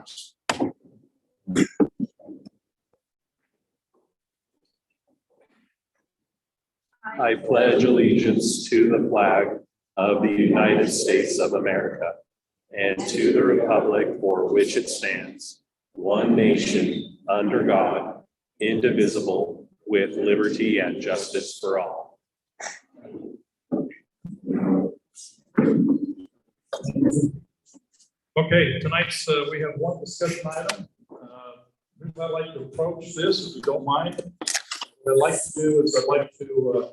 arms. I pledge allegiance to the flag of the United States of America and to the republic for which it stands, one nation, under God, indivisible, with liberty and justice for all. Okay, tonight's we have one discussion item. I'd like to approach this, if you don't mind. What I'd like to do is I'd like to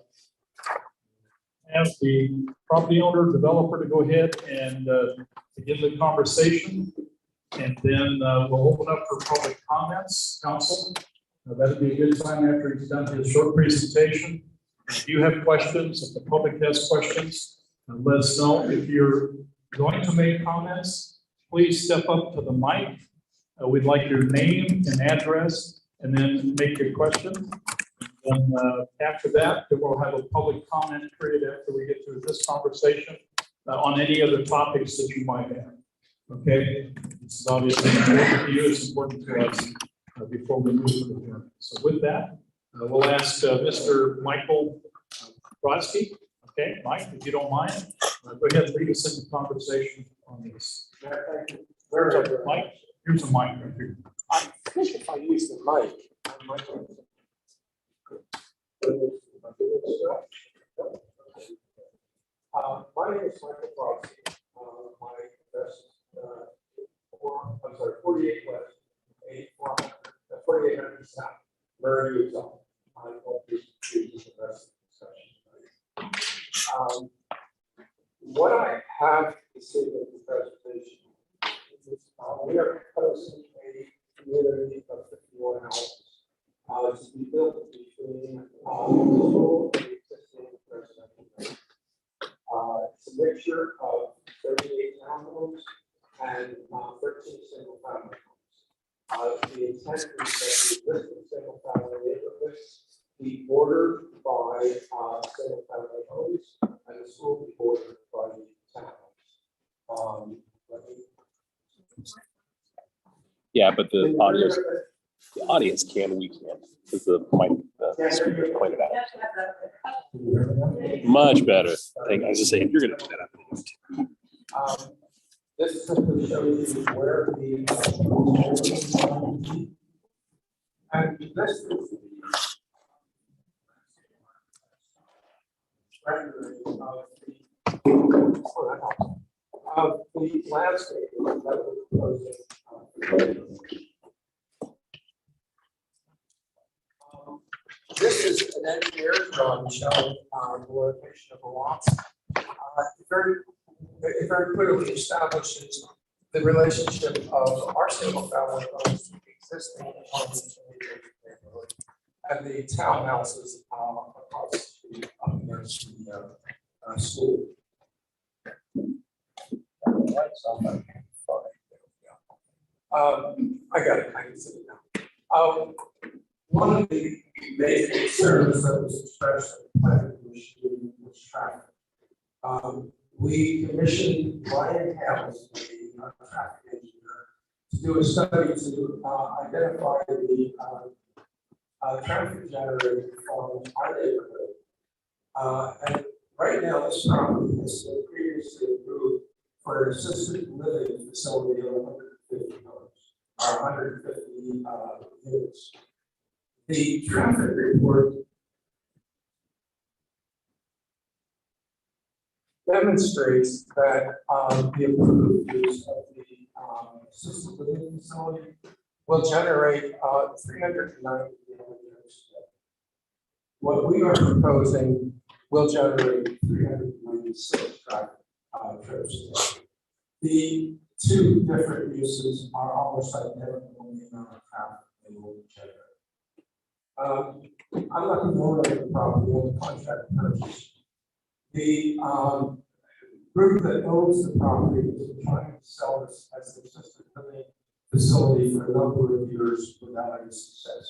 ask the property owner, developer to go ahead and begin the conversation. And then we'll open up for public comments, council. That'd be a good time after he's done his short presentation. If you have questions, if the public has questions, let us know. If you're going to make comments, please step up to the mic. We'd like your name and address, and then make your question. And after that, then we'll have a public comment period after we get through this conversation on any other topics that you might have. Okay, this is obviously important to you. It's important to us before we move to the hearing. So with that, we'll ask Mr. Michael Brodsky. Okay, Mike, if you don't mind, go ahead and lead us in the conversation on this. Thank you. Where's our mic? Here's a mic right here. I think if I use the mic, I might. My name is Michael Brodsky. My address is 48 West, 4800 South, Murray, Utah. I hope you choose the rest of the discussion. What I have to say in the presentation is we are proposing a community of 51 houses to be built between the school and the existing residential area. It's a mixture of 38 townhomes and 13 single family homes. The intent is that the existing single family neighborhoods be bordered by single family homes and the school be bordered by the townhomes. Yeah, but the audience can, we can't, because the mic, the speaker's pointed out. Much better. I was just saying, if you're gonna do that. This simply shows you where the and this is the rendering of the landscape that we're proposing. This is an engineer's drawing showing the location of the lots. It very clearly establishes the relationship of our single family homes to the existing homes in the neighborhood and the townhouses across the street up against the school. I got it. I can see it now. One of the major concerns that was expressed at the planning commission was traffic. We commissioned Ryan Hales, the traffic engineer, to do a study to identify the traffic generated from our neighborhood. And right now, this property has been previously approved for an assisted living facility of 150 homes, or 150 units. The traffic report demonstrates that the approved use of the assisted living facility will generate 390 units. What we are proposing will generate 396 traffic trips. The two different uses are almost identical in the amount of traffic they will generate. I'm not the owner of the property or the contract purchase. The group that owns the property has been trying to sell this as an assisted living facility for a number of years without any success.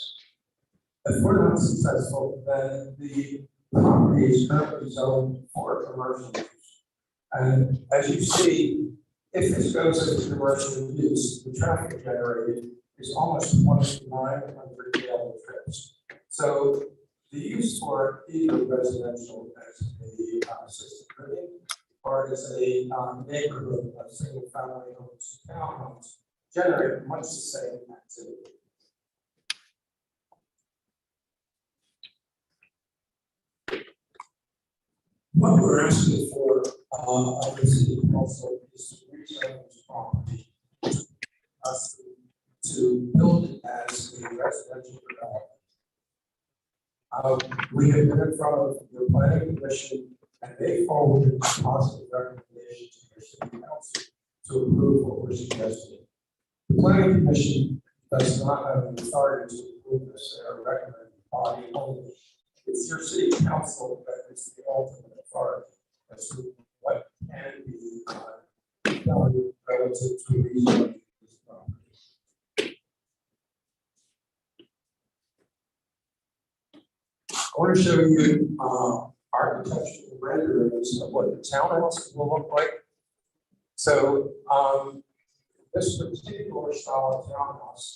If we're not successful, then the property is currently zoned for commercial use. And as you see, If this goes into commercial use, the traffic generated is almost 2,900 daily trips. So the use for either residential as a assisted living or as a neighborhood of single family homes, townhomes, generate much the same activity. What we're asking for, of the city council is to rezone this property, us to build it as a residential development. We have been in front of the planning commission, and they forwarded a positive recommendation to the city council to approve what we're suggesting. The planning commission does not have the authority to approve this, they are recommending body only. It's your city council that is the ultimate authority as to what can be done relative to rezoning this property. I want to show you architectural renderings of what the townhouse will look like. So this particular style of townhouse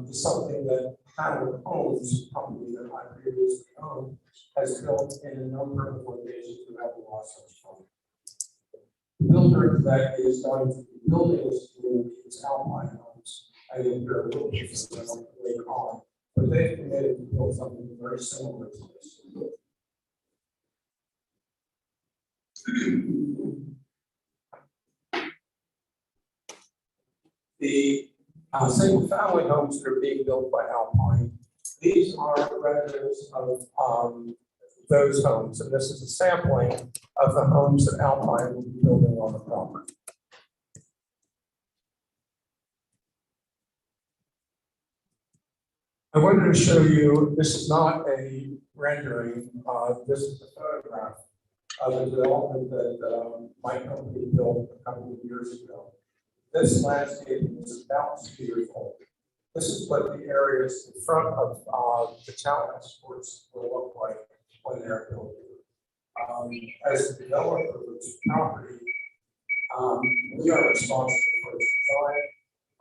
is something that Howard Homes, a company that I previously owned, has built in a number of locations throughout the Los Angeles County. The builder that is going to be building this community is Alpine Homes. I think there are pictures of them later on, but they've committed to build something very similar to this. The single family homes that are being built by Alpine, these are renderings of those homes, and this is a sampling of the homes that Alpine will be building on the property. I wanted to show you, this is not a rendering, this is a photograph of a development that my company built a couple of years ago. This landscape is about 2 years old. This is what the areas in front of the townhouse sports will look like when they're built. As the developer of this property, we are responsible for its design.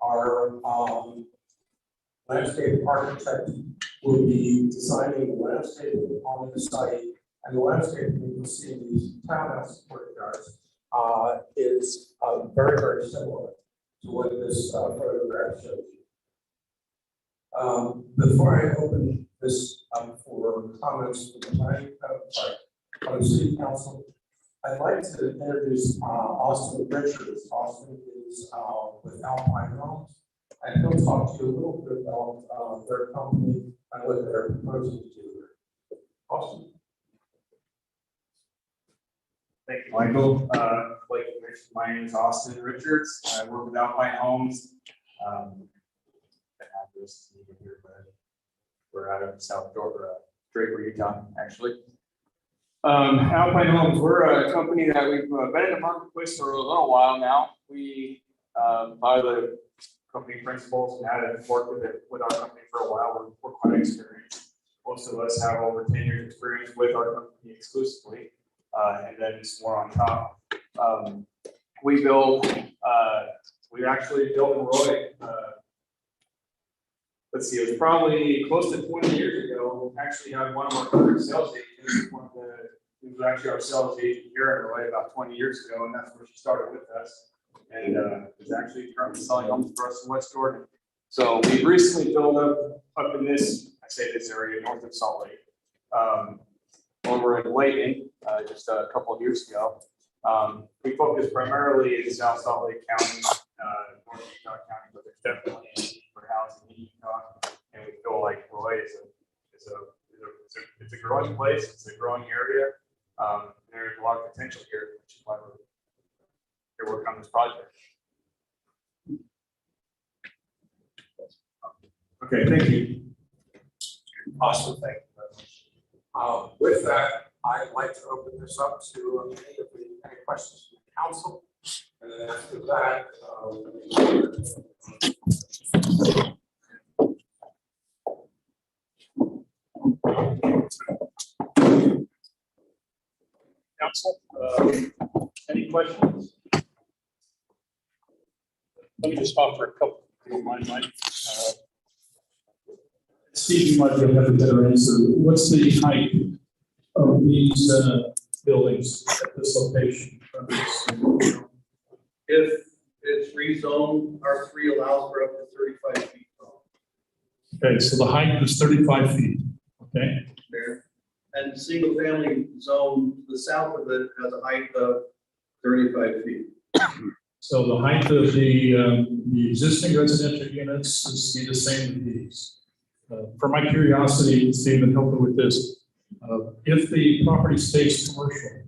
Our landscape architect will be designing the landscape on the site, and the landscape you can see in these townhouse courtyards is very, very similar to what this photograph shows you. Before I open this up for comments from the city council, I'd like to introduce Austin Richards. Austin is with Alpine Homes, and he'll talk to you a little bit about their company and what they're proposing to do here. Austin. Thank you, Michael. Like you mentioned, my name is Austin Richards. I work with Alpine Homes. The address is here, but we're out of South Draper, Utah, actually. Alpine Homes, we're a company that we've been in the marketplace for a little while now. We are the company principals and had worked with our company for a while. We're quite experienced. Most of us have over 10 years experience with our company exclusively. And then it's more on top. We actually built Roy. Let's see, it was probably close to 20 years ago. We actually had one of our current sales agents, he was actually our sales agent here in Roy about 20 years ago, and that's where she started with us. And is actually currently selling homes for us in West Jordan. So we recently built up in this, I say this area, north of Salt Lake. Over in Layton, just a couple of years ago. We focus primarily in South Salt Lake County, North Utah County, but there's definitely a need for housing in Utah. And we feel like Roy it's a growing place, it's a growing area. There's a lot of potential here, which is why we're working on this project. Okay, thank you. Awesome, thank you very much. With that, I'd like to open this up to any questions from the council. And then after that, Council, any questions? Let me just offer a couple, if you don't mind, Mike. Steve, you might be able to have a better answer. What's the height of these buildings at this location? If it's rezoned, R3 allows for up to 35 feet tall Okay, so the height is 35 feet, okay? there. And single family zone, to the south of it has a height of 35 feet. So the height of the existing residential units is to be the same as these. For my curiosity, Stephen, help me with this. If the property stays commercial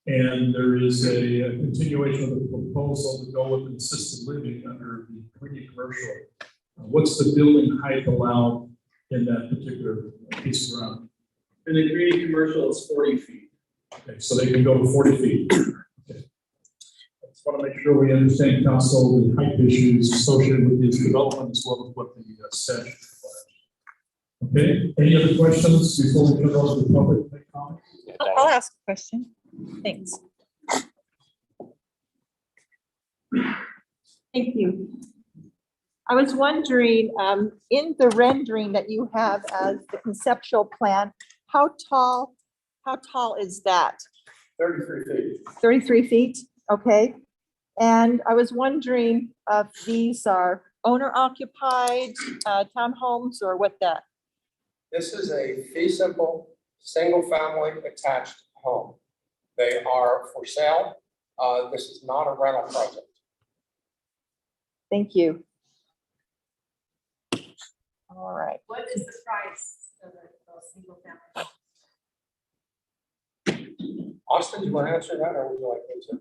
and there is a continuation of the proposal to go with assisted living under the community commercial, what's the building height allowed in that particular piece of ground? In the community commercial, it's 40 feet. Okay, so they can go to 40 feet. Okay. I just want to make sure we understand, council, the height issues associated with this development as well as what the statute requires. Okay, any other questions before we turn over to the public to make comments? I'll ask a question. Thanks. Thank you. I was wondering, in the rendering that you have as the conceptual plan, how tall is that? 33 feet. 33 feet, okay. And I was wondering if these are owner occupied townhomes or what that? This is a fee simple, single family attached home. They are for sale. This is not a rental project. Thank you. All right. What is the price of a single family? Austin, do you want to answer that or would you like me to?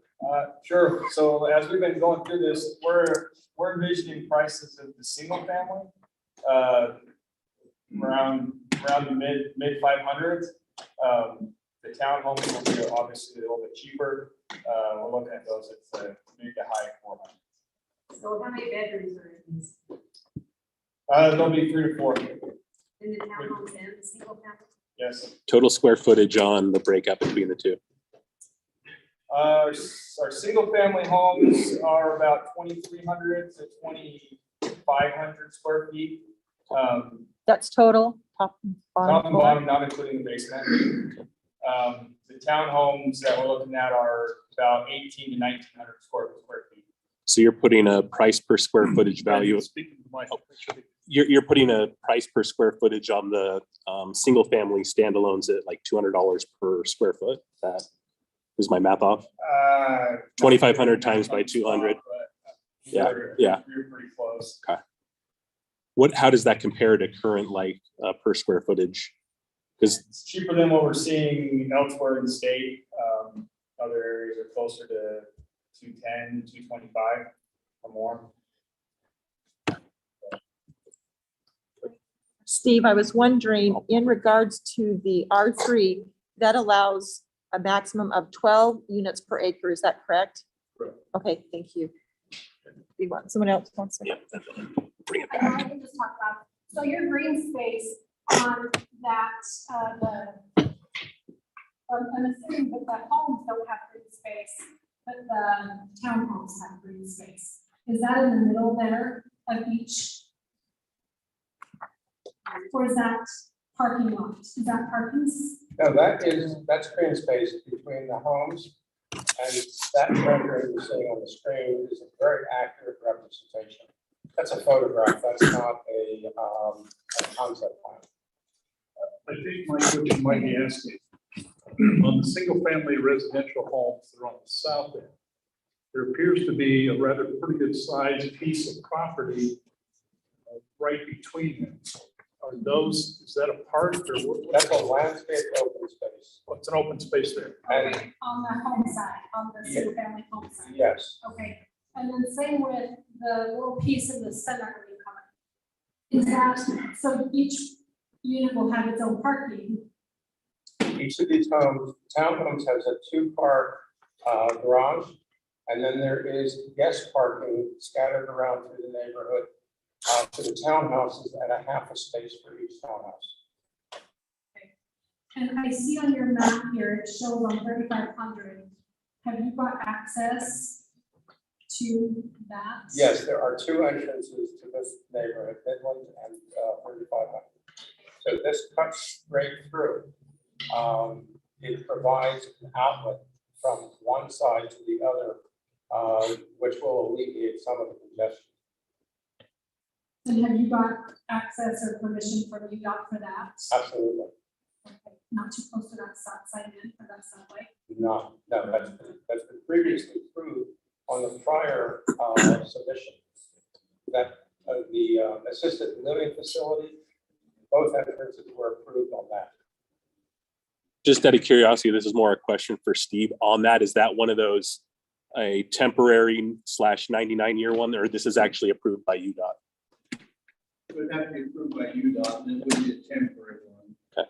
Sure. So as we've been going through this, we're envisioning prices of the single family, around the mid 500s. The townhomes will be obviously a little bit cheaper. We're looking at those at the mid to high 400s. So how many bedrooms are in these? There'll be 3 to 4. In the townhomes and the single family? Yes. Total square footage on the breakup between the two. Our single family homes are about 2,300 to 2,500 square feet. That's total, top and Top and bottom. bottom, not including the basement. The townhomes that we're looking at are about 1,800 to 1,900 square feet. So you're putting a price per square footage value. Speaking to Mike. You're putting a price per square footage on the single family standalones at like $200 per square foot. That is my math off. 2,500 times by 200. Yeah, yeah. You're pretty close. How does that compare to current like per square footage? Because It's cheaper than what we're seeing elsewhere in the state. Other areas are closer to 210, 225 or more. Steve, I was wondering, in regards to the R3, that allows a maximum of 12 units per acre, is that correct? Correct. Okay, thank you. You want, someone else wants to? bring it I back. can just talk about, so your green space on that, I'm assuming that the homes don't have green space, but the townhomes have green space. Is that in the middle there of each? Or is that parking lot? Is that parking? No, that's green space between the homes. And that rendering you're seeing on the screen is a very accurate representation. That's a photograph, that's not a concept plan. I think, Mike, what you might be asking, on the single-family residential homes that are on the south end, there appears to be a rather pretty good sized piece of property right between them. Are those, is that a park or what? That's a landscape open space. What's an open space there? And On the home side, on the single family home side? yes, Okay, and then same with the little piece in the center of the comment. Is that, so each unit will have its own parking? each of these homes, townhomes has a 2-car garage. And then there is guest parking scattered around through the neighborhood. To the townhouses at a half a space for each townhouse. And I see on your map here, it shows on 3,500. Have you got access to that? Yes, there are two entrances to this neighborhood, Midland and 3500. So this cuts straight through. It provides an outlet from one side to the other, which will alleviate some of the congestion. And have you got access or permission from UDOT for that? Absolutely. Okay, not too close to that side end for that subway? No, that's been previously approved on the prior submission. That the assisted living facility, both entrances were approved on that. Just out of curiosity, this is more a question for Steve on that. Is that one of those a temporary / 99-year one, or this is actually approved by UDOT? It would have to be approved by UDOT, and it would be a temporary one. Okay.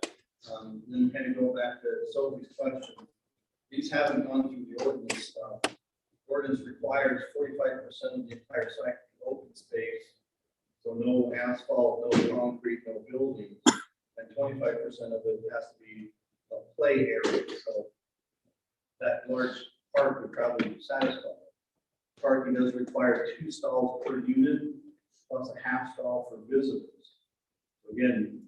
Then kind of go back to Sophie's question. These haven't gone through the ordinance. Ordinance requires 45% of the entire site to be open space. So no asphalt, no concrete, no buildings, and 25% of it has to be a play area. So that large park would probably be satisfied. Parking does require 2 stalls per unit, plus a half stall for visitors. Again,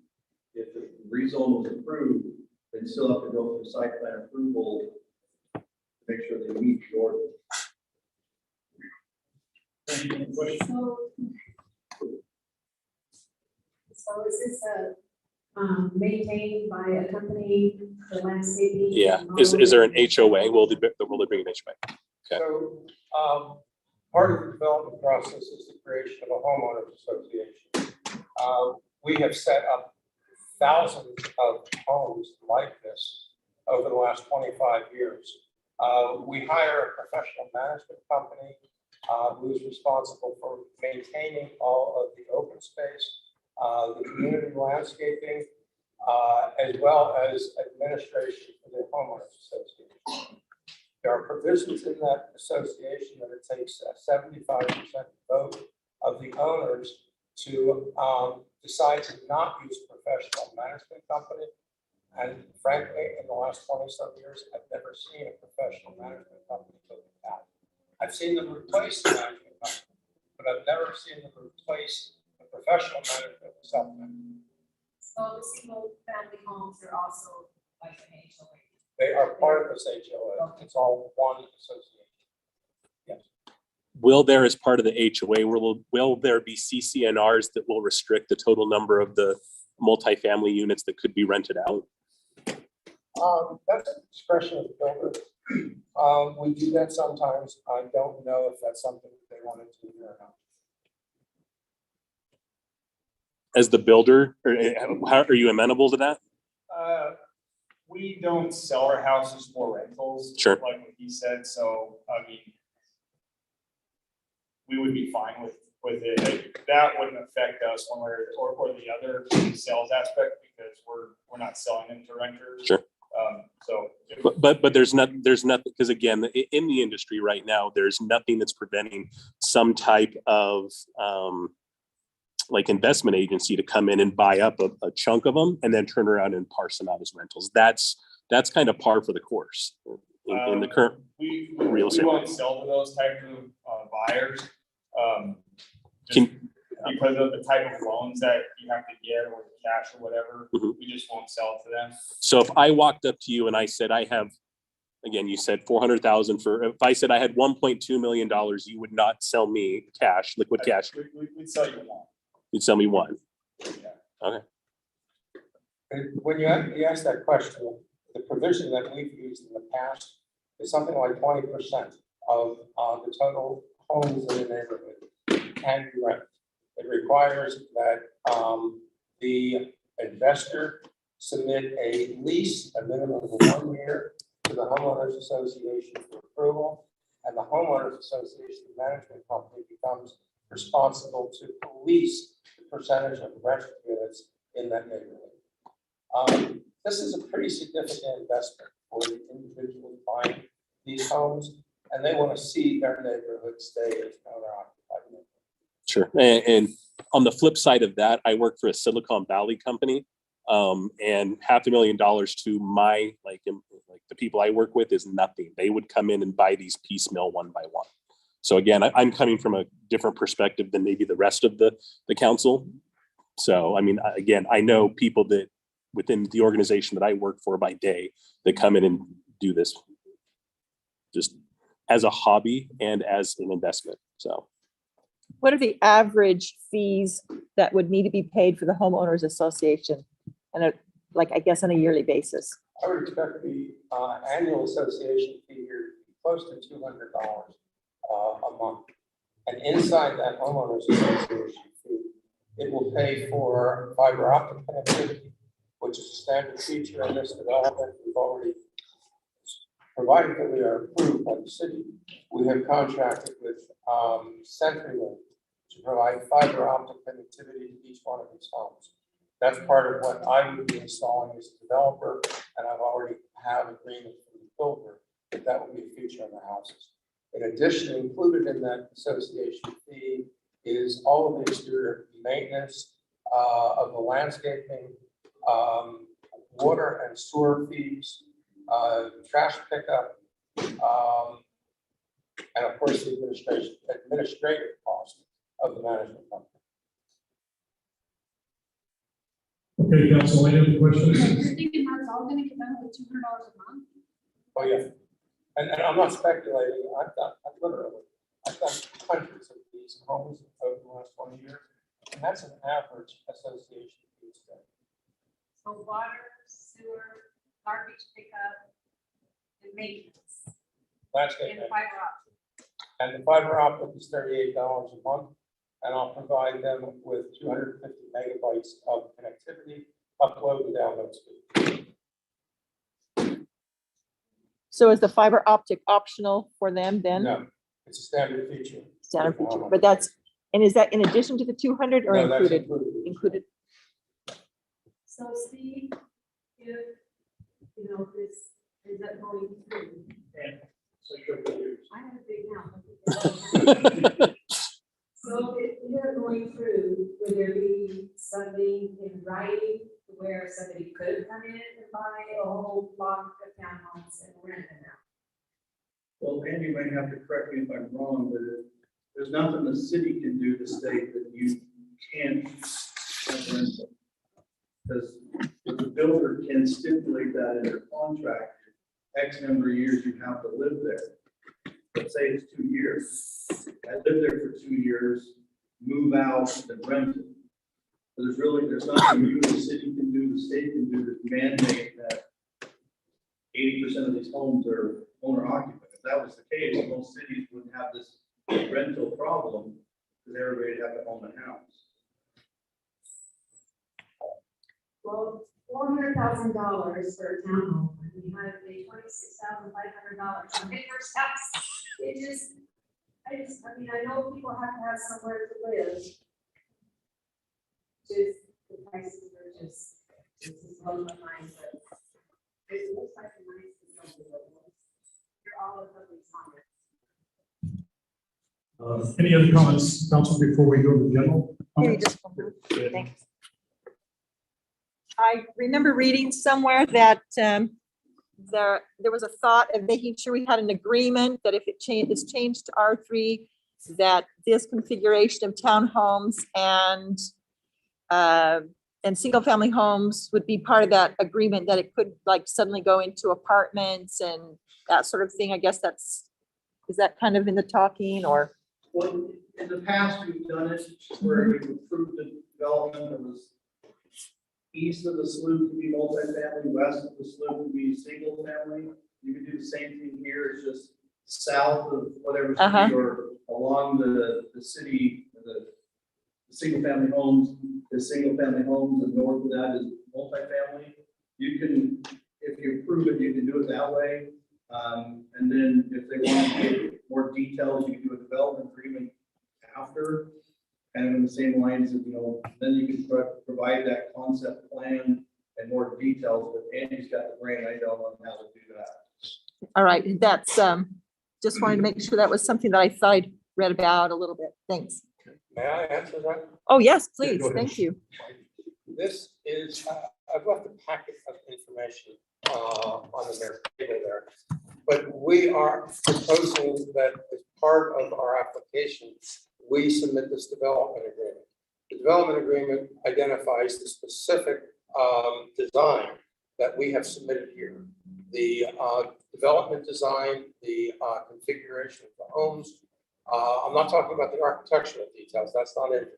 if the rezone was approved, they'd still have to go through site plan approval to make sure they meet the ordinance. So is this maintained by a company, the landscaping? Yeah. Is there an HOA? Will they bring an HOA? Okay. So part of the development process is the creation of a homeowners association. We have set up thousands of homes like this over the last 25 years. We hire a professional management company who is responsible for maintaining all of the open space, the community landscaping, as well as administration for the homeowners association. There are provisions in that association that it takes a 75% vote of the owners to decide to not use a professional management company. And frankly, in the last 20-some years, I've never seen a professional management company go to that. I've seen them replace the management company, but I've never seen them replace the professional management supplement. So the single family homes are also like an HOA? They are part of this HOA. It's all one association. Yes. Will there, as part of the HOA, will there be CCNRs that will restrict the total number of the multifamily units that could be rented out? That's a discretion of the builder. We do that sometimes. I don't know if that's something that they want to do or not. As the builder, or how are you amenable to that? We don't sell our houses for rentals. Sure. Like what he said, so, I mean, we would be fine with it. That wouldn't affect us one way or the other sales aspect, because we're not selling them to renters. Sure. So. But there's nothing, because again, in the industry right now, there's nothing that's preventing some type of like investment agency to come in and buy up a chunk of them and then turn around and parse them out as rentals. That's kind of par for the course in the current real estate. We won't sell to those types of buyers. Because of the type of loans that you have to get, or the cash or whatever, we just won't sell to them. So if I walked up to you and I said, I have, again, you said 400,000 for, if I said I had $1.2 million, you would not sell me cash, liquid cash. We'd sell you one. You'd sell me one. Yeah. Okay. And when you ask that question, the provision that we've used in the past is something like 20% of the total homes in the neighborhood can be rented. It requires that the investor submit a lease, a minimum of 1 year, to the homeowners association for approval, and the homeowners association management company becomes responsible to police the percentage of rental units in that neighborhood. This is a pretty significant investment for the individuals buying these homes, and they want to see their neighborhood stay as owner-occupied neighborhood. Sure. And on the flip side of that, I work for a Silicon Valley company, and $500,000 to my, like the people I work with is nothing. They would come in and buy these piecemeal one by one. So again, I'm coming from a different perspective than maybe the rest of the council. So, I mean, again, I know people that within the organization that I work for by day that come in and do this just as a hobby and as an investment. So What are the average fees that would need to be paid for the homeowners association? And I guess on a yearly basis? I would expect the annual association fee here to be close to $200 a month. And inside that homeowners association fee, it will pay for fiber optic connectivity, which is a standard feature in this development. We've already, provided that we are approved by the city, we have contracted with CenturyLink to provide fiber optic connectivity to each one of these homes. That's part of what I would be installing as a developer, and I've already have agreement from the builder that that will be a feature in the houses. In addition, included in that association fee is all of the exterior maintenance of the landscaping, water and sewer fees, trash pickup, and of course the administrative cost of the management company. Okay, council, any other questions? So you're thinking that's all gonna get done with $200 a month? Oh, yeah. And I'm not speculating. I've done hundreds of these homes over the last 20 years. And that's an average association fee today. So water, sewer, garbage pickup, and maintenance, Landscape and maintenance. fiber optic. And the fiber optic is $38 a month. And I'll provide them with 250 megabytes of connectivity, upload and download speed. So is the fiber optic optional for them then? No, it's a standard feature. Standard feature, but is that in addition to the 200 or No, that's included? included. Included. So Steve, if, you know, this is up going through, I have a big house. So if you're going through, would there be something in writing where somebody could come in and buy a whole block of townhomes and rent them out? Well, Andy might have to correct me if I'm wrong, but there's nothing the city can do to state that you can't have rental. Because the builder can stipulate that in their contract, X number of years you have to live there. Let's say it's 2 years. I lived there for 2 years, move out and rent it. But there's nothing you, the city can do, the state can do to mandate that 80% of these homes are owner occupied. If that was the case, most cities wouldn't have this rental problem because everybody would have to own a house. Well, $400,000 for a townhome, and you had to pay $26,500 on the first house. I know people have to have somewhere to live. Just, the prices are just, it's just blown my mind, but it looks like a nice facility. You're all over these comments. Any other comments, council, before we go to general? Maybe comments? just one more. Thanks. I remember reading somewhere that there was a thought of making sure we had an agreement that if is changed to R3, that this configuration of townhomes and single-family homes would be part of that agreement, that it could like suddenly go into apartments and that sort of thing. I guess is that kind of in the talking or? Well, in the past, we've done it where we've approved the development that was east of the slough could be multifamily, west of the slough could be single family. You could do the same thing here, it's just south of whatever city or along the city, the single family homes, and north of that is multifamily. You can, if you approve it, you can do it that way. And then if they want to get more details, you can do a development agreement after. Kind of in the same lines of, then you can provide that concept plan and more details, but Andy's got the brain, I don't know how to do that. All right, that's, just wanted to make sure that was something that I thought I'd read about a little bit. Thanks. May I answer that? Oh, yes, please. go ahead. Thank you. This is, I've left a packet of information on the table there. But we are proposing that as part of our application, we submit this development agreement. The development agreement identifies the specific design that we have submitted here. The development design, the configuration of the homes. I'm not talking about the architectural details, that's not in here.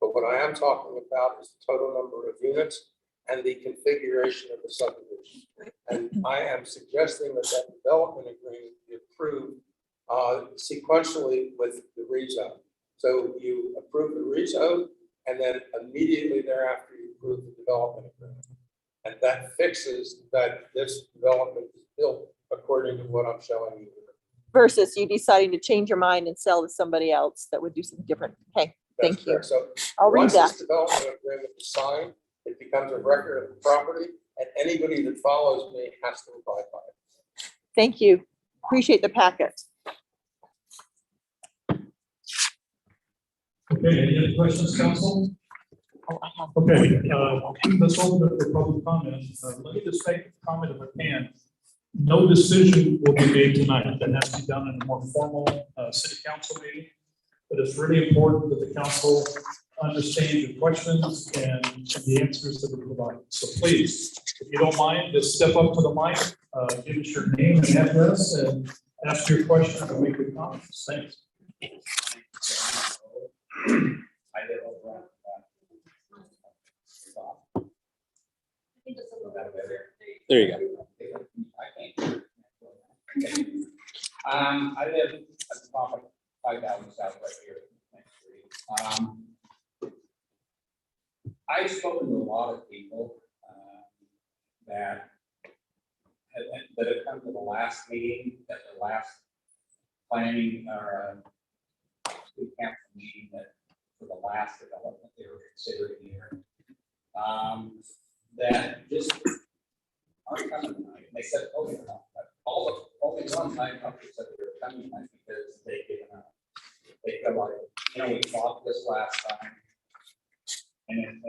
But what I am talking about is the total number of units and the configuration of the subdivision. And I am suggesting that that development agreement be approved sequentially with the rezone. So you approve the rezone, and then immediately thereafter you approve the development agreement. And that fixes that this development is built according to what I'm showing you. Versus you deciding to change your mind and sell to somebody else that would do something different. Okay, That's thank you. correct. So I'll read once that. this development agreement is signed, it becomes a record of the property, and anybody that follows me has to abide by it. Thank you. Appreciate the packet. Okay, any other questions, council? Oh, I have. Okay, let's open it for public comment. Let me just make a comment if I can. No decision will be made tonight. That has to be done in a more formal city council meeting. But it's really important that the council understand your questions and the answers that are provided. So please, if you don't mind, just step up to the mic, give us your name and address, and ask your question and make your comments. Thanks. There you go. I live at the top of 5,000 South right here. Next street. I've spoken to a lot of people that have come to the last meeting, at the last planning or city council meeting that for the last development they were considering here. That just aren't coming tonight. They said, oh, you know, only one time company said they were coming tonight because they given up. They feel like, you know, we fought this last time. And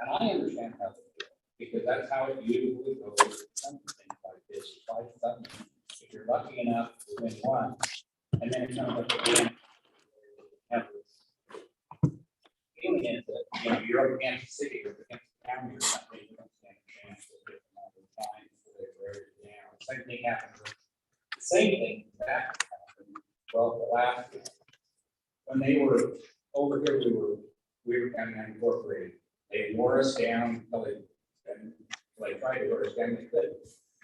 I understand how they feel, because that's how it usually goes with something like this. You fight something, if you're lucky enough to win one, and then it comes up again. Feeling is that, you know, you're up against the city or against the county or something, you don't stand a chance to get them all the time before they wear it down. Same thing happens. The same thing that happened. Well, the last, when they were over here, we were kind of unincorporated. They wore us down until they tried to wear us down, they couldn't,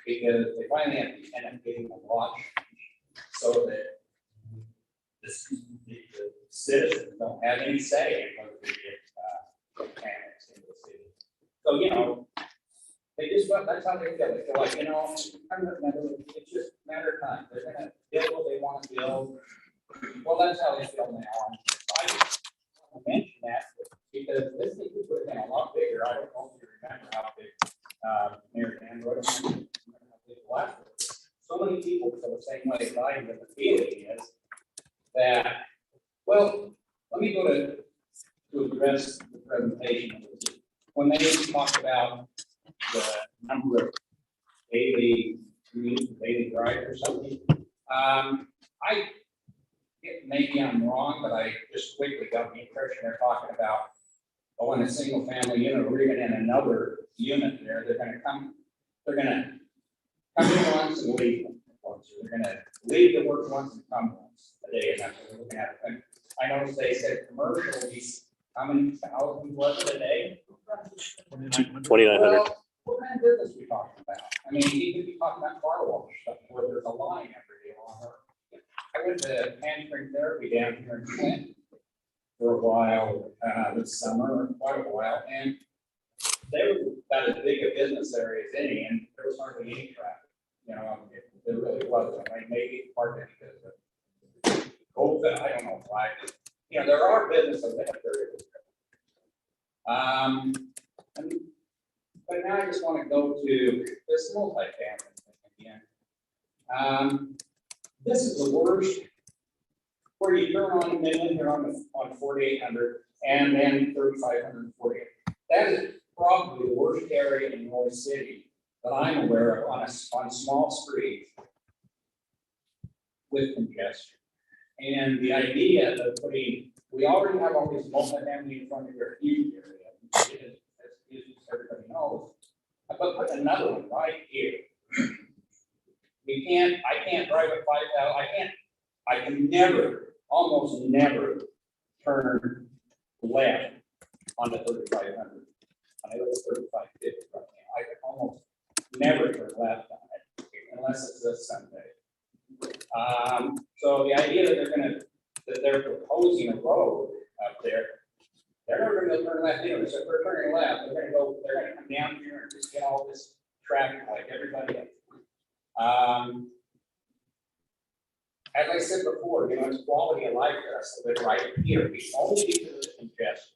because they finally had to end up getting a watch so that the citizens don't have any say in whether they get annexed into the city. So, you know, they just, that's how they feel. They feel like, you know, it's just a matter of time. They're gonna build what they want to build. Well, that's how they feel now. I just want to mention that because this thing was put in a lot bigger. I don't know if you remember how big Mayor Dan Roy, so many people feel the same way as I do. The feeling is that, well, let me go to address the presentation. When they talked about the number of daily drive or something, maybe I'm wrong, but I just quickly got the impression they're talking about, oh, in a single family unit or even in another unit there, they're gonna come in once and leave once. They're gonna leave to work once and come once a day, and that's what we're looking at. And I noticed they said commercial, how many thousands was it a day? 2,900. Well, what kind of business are we talking about? I mean, you could be talking about car wash stuff where there's a line every day on her. I went to handspring therapy down here in Flint for a while this summer, quite a while, and they were about as big a business area as any, and there was hardly any traffic. You know, there really wasn't. I mean, maybe partly because of COVID, I don't know why. You know, there are businesses that have very good traffic. But now I just want to go to this multifamily thing again. This is the worst, where you turn on Midland here on 4,800 and then 3,548. That is probably the worst area in Noise City that I'm aware of on small streets with congestion. And the idea of putting, we already have all these multifamily in front of your huge area, as everybody knows. But put another one right here. I can't drive at 5,000, I can never, almost never turn left on the 3,500. I live at 3,550 right now. I can almost never turn left on it unless it's a Sunday. So the idea that they're proposing a road up there, they're never gonna turn left anyway. So if they're turning left, they're gonna come down here and just get all this traffic like everybody else. As I said before, it's quality of life for us to live right here. It's only because of the congestion.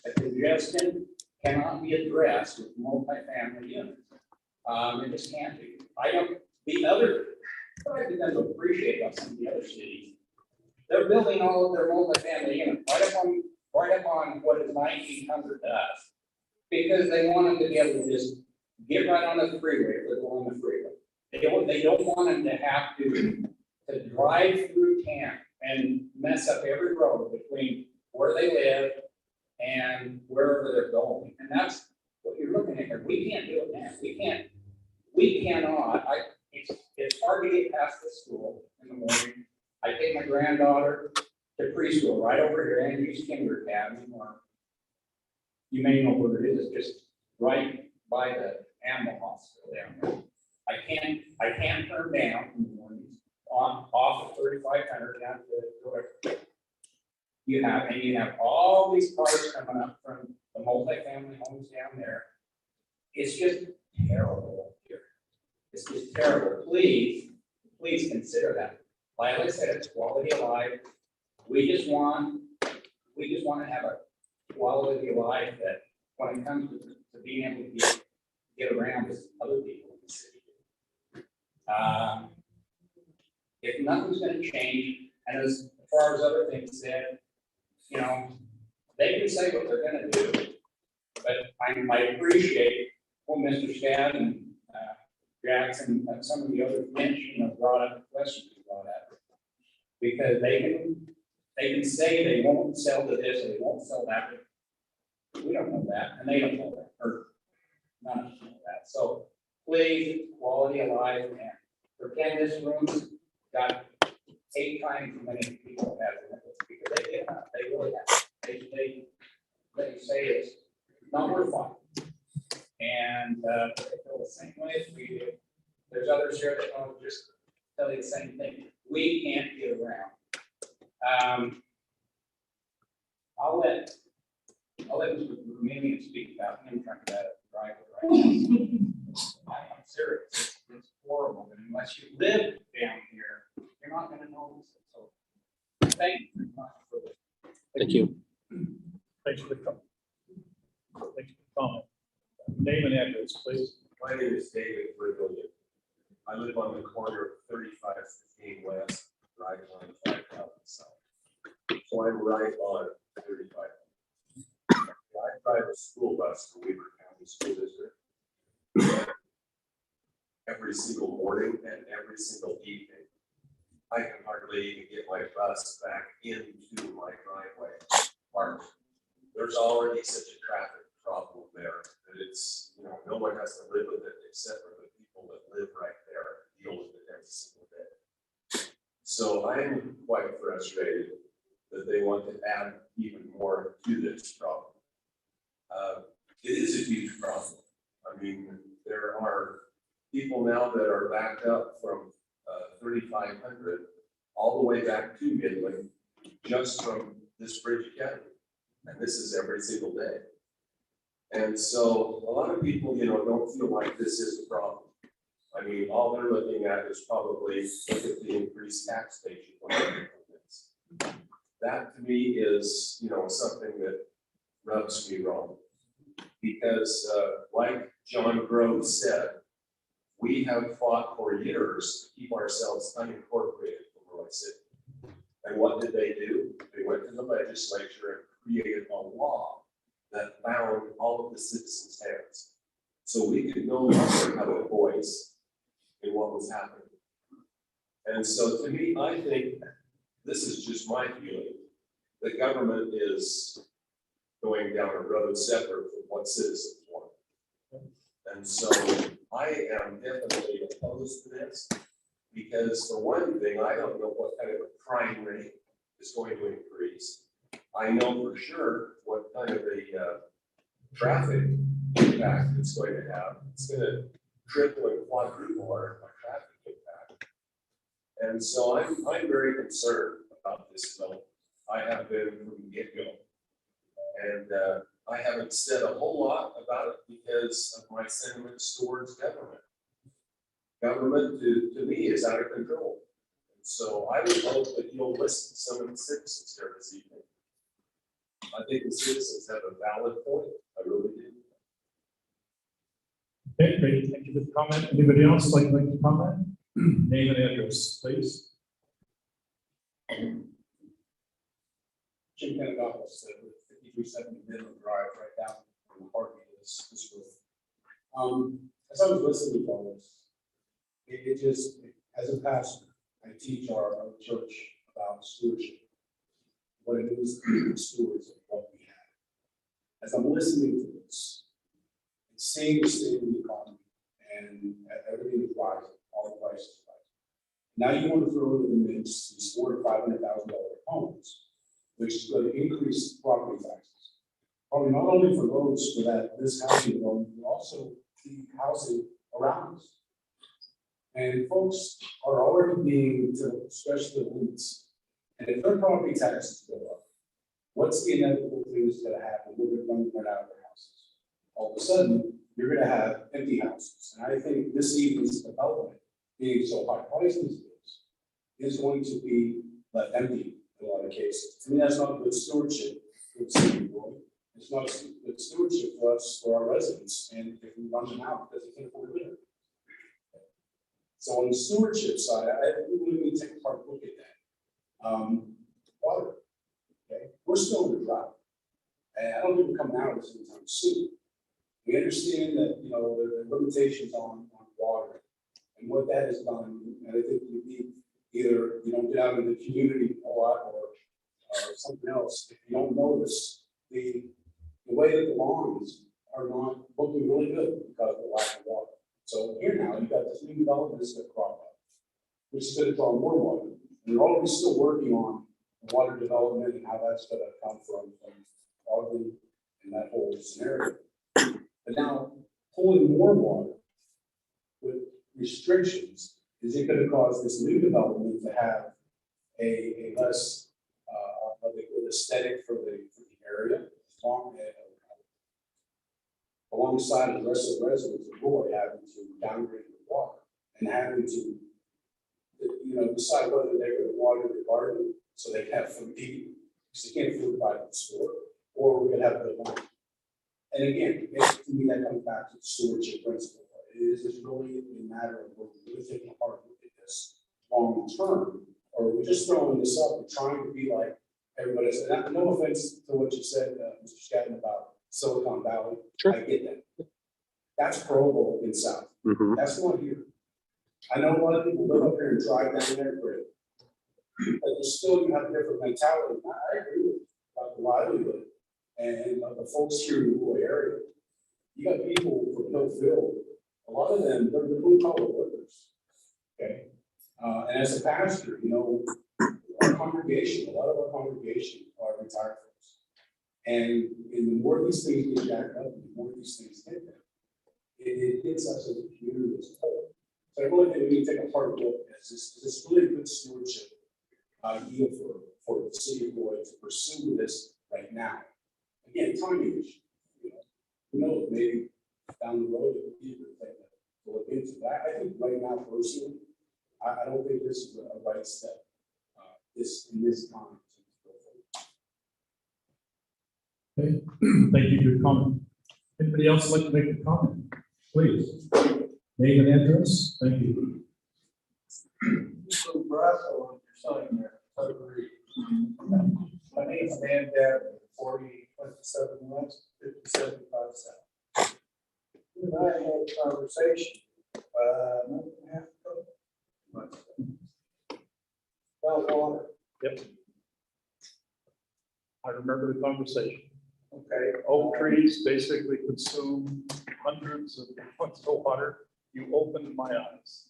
The congestion cannot be addressed with multifamily units. It just can't be. What I begin to appreciate about some of the other cities, they're building all of their multifamily units right up on what is 1900 does. Because they want them to be able to just get right on the freeway if they're going on the freeway. They don't want them to have to drive through town and mess up every road between where they live and wherever they're going. And that's what you're looking at here. We can't do it now. We cannot. It's hard to get past the school in the morning. I take my granddaughter to preschool right over here, Andrews Kinder Academy, or you may know where it is, just right by the animal hospital down there. I can't turn down in the mornings off of 3,500 down to you have all these cars coming up from the multifamily homes down there. It's just terrible here. It's just terrible. Please consider that. Like I said, it's quality of life. We just want to have a quality of life that when it comes to being able to get around as other people in the city. If nothing's going to change, and as far as other things said, they can say what they're going to do, but I appreciate what Mr. Scad and Jackson and some of the others mentioned, brought up the questions you brought up, because they can say they won't sell to this or they won't sell that. But we don't know that, and they don't know that, or none of us know that. So please, quality of life, and pretend this room's got 8 times as many people as in it, because they really have. They say it's not worth it. And they feel the same way as we do. There's others here that will just tell you the same thing. We can't get around. I'll let Mr. Rumanian speak about him trying to drive it right. I'm serious. It's horrible. And unless you live down here, you're not going to notice it. So thank you very much for this. Thank you. Thanks for the comment. Name and address, please. My name is David Brigham. I live on the corner of 3515 West, right on 5,000 South. So I'm right on 35. I drive a school bus to Weaver County School District every single morning and every single evening. I can hardly even get my bus back into my driveway park. There's already such a traffic problem there that it's, no one has to live with it except for the people that live right there, deal with it every single day. So I'm quite frustrated that they want to add even more to this problem. It is a huge problem. I mean, there are people now that are backed up from 3,500 all the way back to Midland just from this bridge academy. And this is every single day. And so a lot of people, don't feel like this is a problem. I mean, all they're looking at is probably look at the increased tax base. That to me is, something that rubs me wrong. Because like John Grove said, we have fought for years to keep ourselves unincorporated from Roy City. And what did they do? They went to the legislature and created a law that bound all of the citizens' hands. So we could no longer have a voice in what was happening. And so to me, I think this is just my feeling, the government is going down a road separate from what citizens want. And so I am definitely opposed to this, because for one thing, I don't know what kind of a crime rate is going to increase. I know for sure what kind of a traffic impact it's going to have. It's going to triple and quadruple our traffic impact. And so I'm very concerned about this bill. I have been from the get-go. And I haven't said a whole lot about it because of my sentiments towards government. Government to me is out of control. And so I would hope that you'll listen to some of the citizens here this evening. I think the citizens have a valid point. I really do. Okay, great. Thank you for the comment. Anybody else like to make a comment? Name and address, please. Jim Pentecost, 5370 Midland Drive, right down in the heart of this room. As I was listening to all this, it just, as a pastor, I teach our church about stewardship, what it is to be stewards of what we have. As I'm listening to this, and seeing the state of the economy, and everything is rising, all the prices rising. Now you want to throw into the mix these $400,000 to $500,000 homes, which is going to increase property taxes. Probably not only for those for this housing development, but also the housing around us. And folks are already being, especially the limits. And if their property taxes go up, what's the inevitable thing that's going to happen? We're going to run out of their houses. All of a sudden, you're going to have empty houses. And I think this evening's development, being so high priced these days, is going to be left empty in a lot of cases. To me, that's not good stewardship for the city of Roy. It's not good stewardship for us, for our residents, and if we run them out because they can't afford to live. So on the stewardship side, I really need to take a hard look at that. Water, okay, we're still in the drought, and I don't think we're coming out of this anytime soon. We understand that, you know, there are limitations on water and what that has done, and I think you need either, you don't get out in the community a lot or something else. If you don't notice, the way that the lawns are not looking really good because of the lack of water. So here now, you've got this new developments that crop up, which is going to draw more water. And we're already still working on water development and how that's going to come from Ogden and that whole scenario. But now, pulling more water with restrictions, is it going to cause this new development to have a less of a good aesthetic for the area, alongside the rest of the residents of Roy having to downgrade the water and having to, you know, decide whether they're going to water the garden so they can have food to eat, because they can't food buy at the store, or we're going to have the wine. And again, to me, that comes back to the stewardship principle. Is this really a matter of we're really taking a hard look at this long term, or are we just throwing this up and trying to be like everybody else? And no offense to what you said, Mr. Scadden, about Silicon Valley. Sure. I get that. That's Provo in South. Mhm. That's not here. I know a lot of people live up here and drive down there, great. But still, you have a different mentality. I agree with you about the livelihood and the folks here in the rural area. You got people from Hillville. A lot of them, they're blue collar workers. Okay. And as a pastor, you know, our congregation, a lot of our congregation are retired folks. And the more these things get jacked up, the more these things hit them. It hits us as a community as a whole. So I really think we need to take a hard look at this really good stewardship idea for the city of Roy to pursue this right now. Again, timing issue. You know, who knows, maybe down the road it would be a good thing to look into. But I think right now, personally, I don't think this is a right step. In this time. Okay, thank you for your comment. Anybody else like to make a comment? Please. Name and address. Thank you. So Brasso on your sign there, I agree. My name's Dan Dad, 4027 West, 5075 South. You and I had a conversation, month and a half ago, about water. Yep. I remember the conversation. Okay. Oak trees basically consume hundreds of gallons of water. You opened my eyes.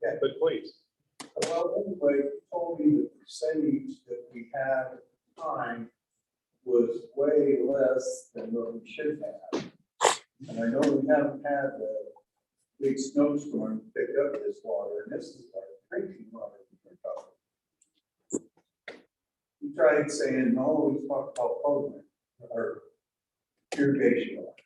Yeah. But please. Well, anyway, you told me the percentage that we had at the time was way less than what we should have. And I know we haven't had the big snowstorm to pick up this water, and this is our drinking water we're talking. We tried saying, no, we talked about program or irrigation water.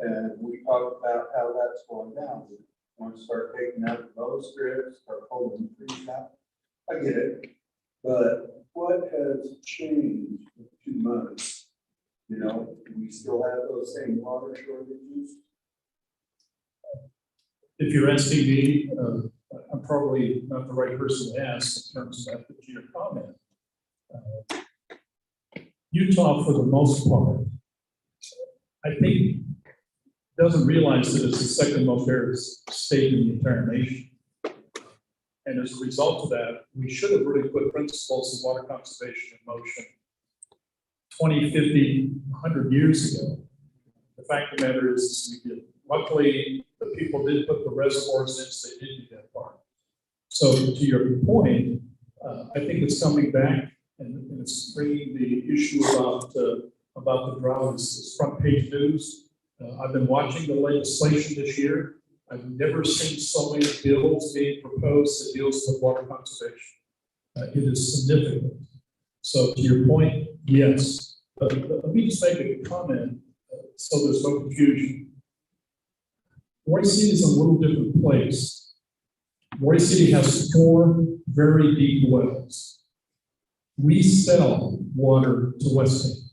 And we talked about how that's going down. We want to start taking out the low strips, start pulling the trees out. I get it, but what has changed in 2 months? You know, we still have those same water shortages. If you're asking me, I'm probably not the right person to ask in terms of that, but to your comment. Utah, for the most part, I think, doesn't realize that it's the second most arid state in the entire nation. And as a result of that, we should have really put principles of water conservation in motion 20, 50, 100 years ago. The fact of the matter is we did. Luckily, the people did put the reservoirs in, so they did do that part. So to your point, I think it's coming back and it's bringing the issue about the drought. It's front page news. I've been watching the legislation this year. I've never seen so many bills being proposed that deals with water conservation. It is significant. So to your point, yes. But let me just make a comment so there's no confusion. Royce City is a little different place. Royce City has 4 very deep wells. We sell water to West Haven.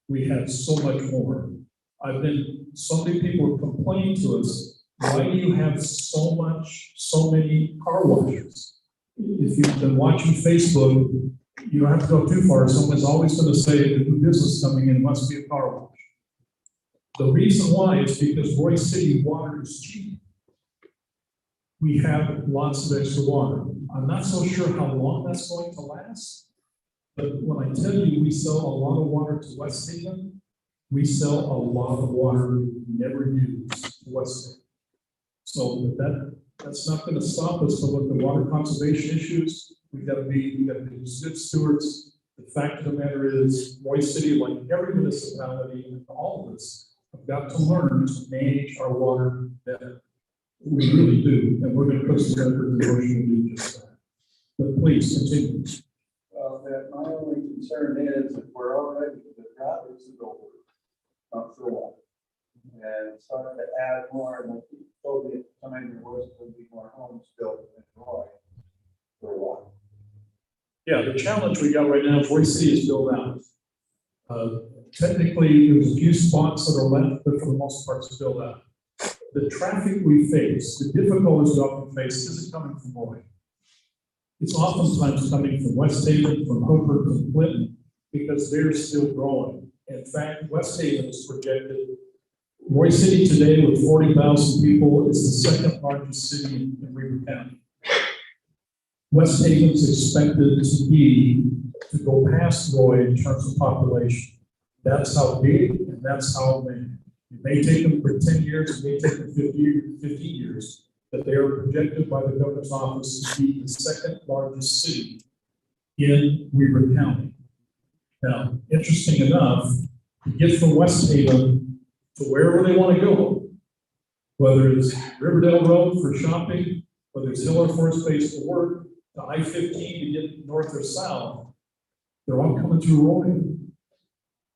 We have so much more. So many people have complained to us, why do you have so many car washes? If you've been watching Facebook, you don't have to go too far. Someone's always going to say the new business coming in must be a car wash. The reason why is because Royce City water is cheap. We have lots of extra water. I'm not so sure how long that's going to last, but when I tell you we sell a lot of water to West Haven, we sell a lot of water we never use to West Haven. So that's not going to stop us from looking at water conservation issues. We got to be good stewards. The fact of the matter is, Royce City, like every municipality and all of us, have got to learn to manage our water better. We really do, and we're going to put some effort in motion to do just that. But please continue. Well, my only concern is that we're already, the drought is over, not for a while. And starting to add more, and I think told me at the time there was going to be more homes built in Roy for a while. Yeah, the challenge we got right now is Royce City is built out. Technically, there's a few spots that are left, but for the most part, it's built out. The traffic we face, the difficulties we often face, isn't coming from Roy. It's oftentimes coming from West Haven, from Hooper, from Clinton, because they're still growing. In fact, West Haven is projected. Royce City today, with 40,000 people, is the second largest city in Weber County. West Haven is expected to go past Roy in terms of population. That's how big and that's how many. It may take them for 10 years, it may take them 15 years, but they are projected by the governor's office to be the second largest city in Weber County. Now, interesting enough, to get from West Haven to wherever they want to go, whether it's Riverdale Road for shopping, whether it's Hill Air Force Base for work, to I-15 to get north or south, they're all coming through Roy.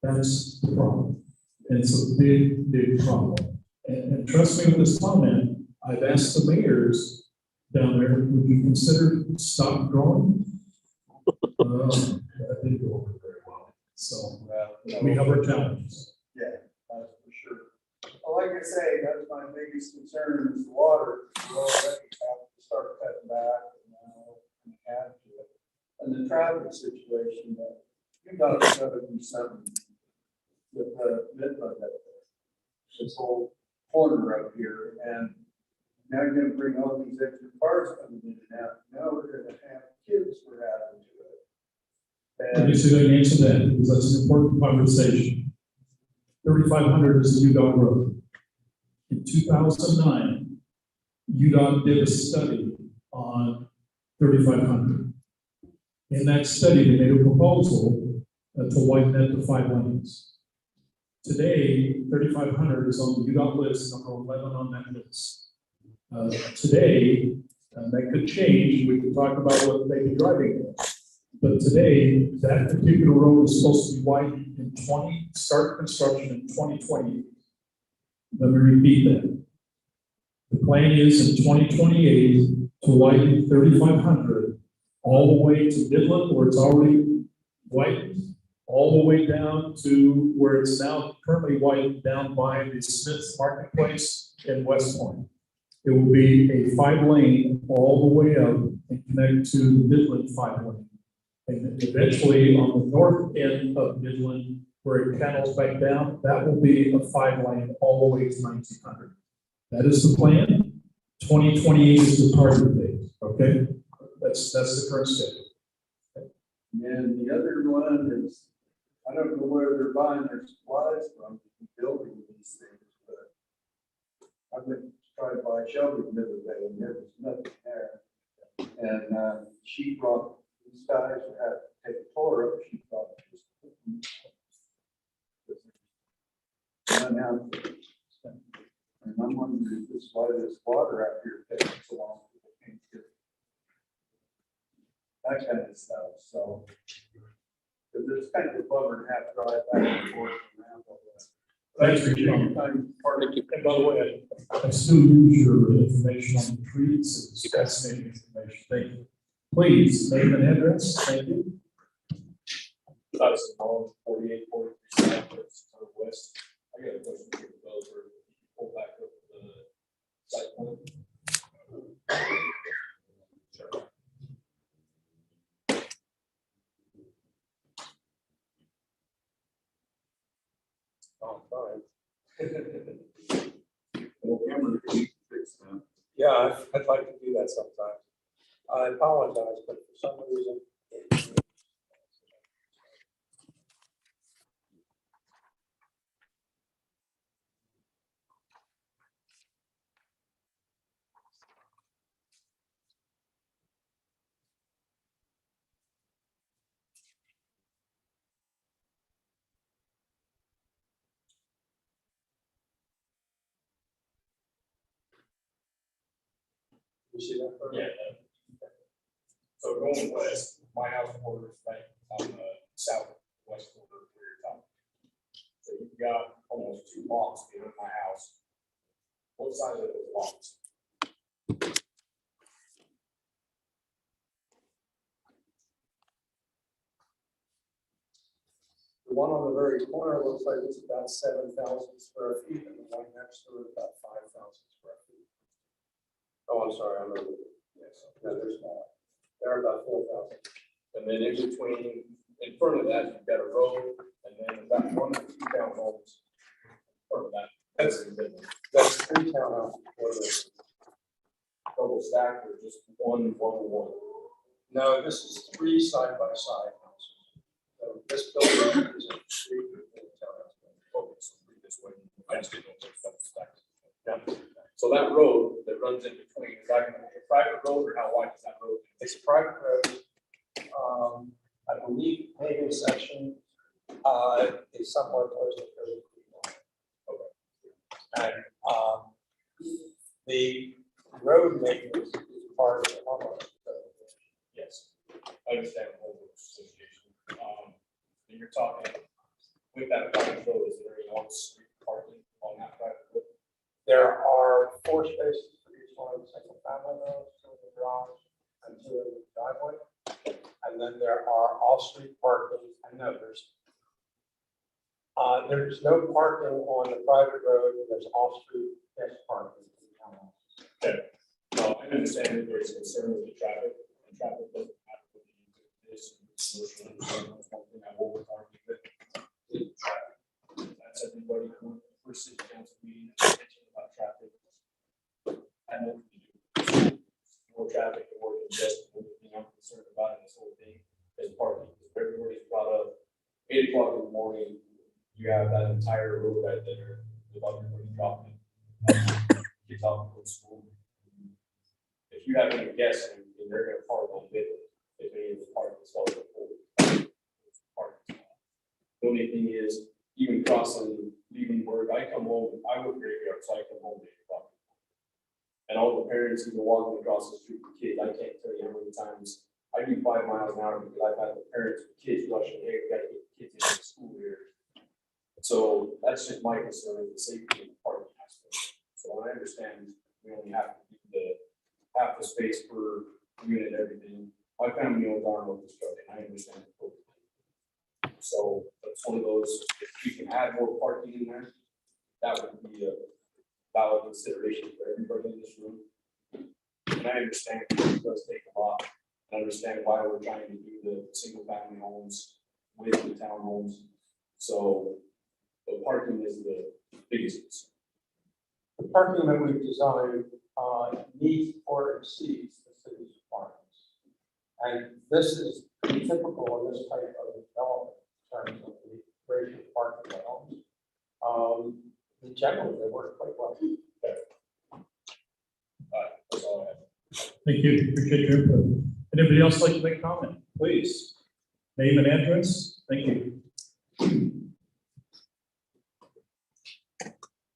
That's the problem. And it's a big, big problem. And trust me with this comment, I've asked the mayors down there, would you consider stop growing? That didn't go over very well. So we have our challenges. Yeah, that's for sure. Well, like I say, that's my biggest concern is the water. We already have to start cutting back and add to it. And the traffic situation that you got to do something with the Midland, this whole corner up here, and now you're going to bring all these extra cars coming in and out. Now we're going to have kids for adding to it. Let me see if I can answer that, because that's an important conversation. 3,500 is the UDOT road. In 2009, UDOT did a study on 3,500. In that study, they made a proposal to widen that to 5 lanes. Today, 3,500 is on the UDOT list, number 11 on that list. Today, that could change, we could talk about what they be driving at. But today, that particular road is supposed to be widened in start construction in 2028. Let me repeat that. The plan is in 2028 to widen 3,500 all the way to Midland, where it's already widened, all the way down to where it's now currently widened down by the Smith's Marketplace in West Point. It will be a 5-lane all the way up and connect to the Midland 5-lane. And then eventually on the north end of Midland, where it channels back down, that will be a 5-lane all the way to 1900. That is the plan. 2028 is the target date, okay? That's the current schedule. And the other one is, I don't know where they're buying their supplies from, building these things, but I've been trying to buy shelter the other day, and there was nothing there. And she brought, these guys had to take a tour of it, she thought it was. And I'm wondering if this, why this water out here takes so long. That kind of stuff, so. Because it's kind of a bummer to have to drive back and forth around all that. Thanks for your time. And by the way, I still use your information on the trees. It's fascinating information. Thank you. Please, name and address. Thank you. That's all 48, 43 west. I got a question for the developer. Pull back up the site plan. Oh, fine. Well, Cameron, can you fix that? Yeah, I'd like to do that sometime. I apologize, but for some reason. You see that? Yeah. So going west, my house borders right on the southwest border where you're talking. So you've got almost 2 lots in my house. What side of those lots? The one on the very corner looks like it's about 7,000 square feet, and the one next to it about 5,000 square feet. Oh, I'm sorry, I'm over. Yes, no, they're small. They're about 4,000. And then in between, in front of that, you've got a road, and then about 1 or 2 townhomes. In front of that. That's 3 townhouses, whether it's double stacked or just one. No, this is 3 side by side houses. So this building is a 3 townhouse. Okay, so read this way. I just didn't know if it's double stacked. Yeah. So that road that runs in between, is that gonna be a private road, or how wide is that road? It's a private road. I believe the paving section is somewhere close to 30 feet long. Okay. And the road maintenance is part of the homeowner. Yes, I understand the whole association. And you're talking with that private road, is there any on-street parking on that private road? There are 4 spaces for each one of the single family homes, 2 in the garage and 2 in the driveway. And then there are off-street parking. I know there's no parking on the private road. There's off-street guest parking. Okay. Well, I understand that there's concern with the traffic, and traffic doesn't have to be this. That's one thing I will with arguing that traffic. That's everybody who first city council meeting about traffic. And then more traffic and more congestion, everything I'm concerned about in this whole thing is parking. Everybody's o'clock in the morning, you have that entire road right there with everybody dropping. Kids off from school. If you have any guests, and they're gonna park on bit, if any of the park is all park. The only thing is, even crossing, leaving work, I come home, I work graveyard, so I come home at 8 o'clock. And all the parents even walking across the street with kids, I can't tell you how many times I do 5 miles an hour because I've had the parents with kids rushing, hey, we gotta get the kids into school here. So that's just my concern, is the safety of the parking aspect. So I understand we only have to do the half the space per unit and everything. My family owns our own construction, I understand. So that's one of those, if we can add more parking in there, that would be a valid consideration for everybody in this room. And I understand it does take a lot. I understand why we're trying to do the single family homes with the townhomes. So the parking is the biggest concern. The parking that we've designed meets or exceeds the city's requirements. And this is typical in this type of development in terms of the ratio of parking homes. In general, they work quite well. That's all I have. Thank you, appreciate your input. Anybody else like to make comment, please? Name and address, thank you.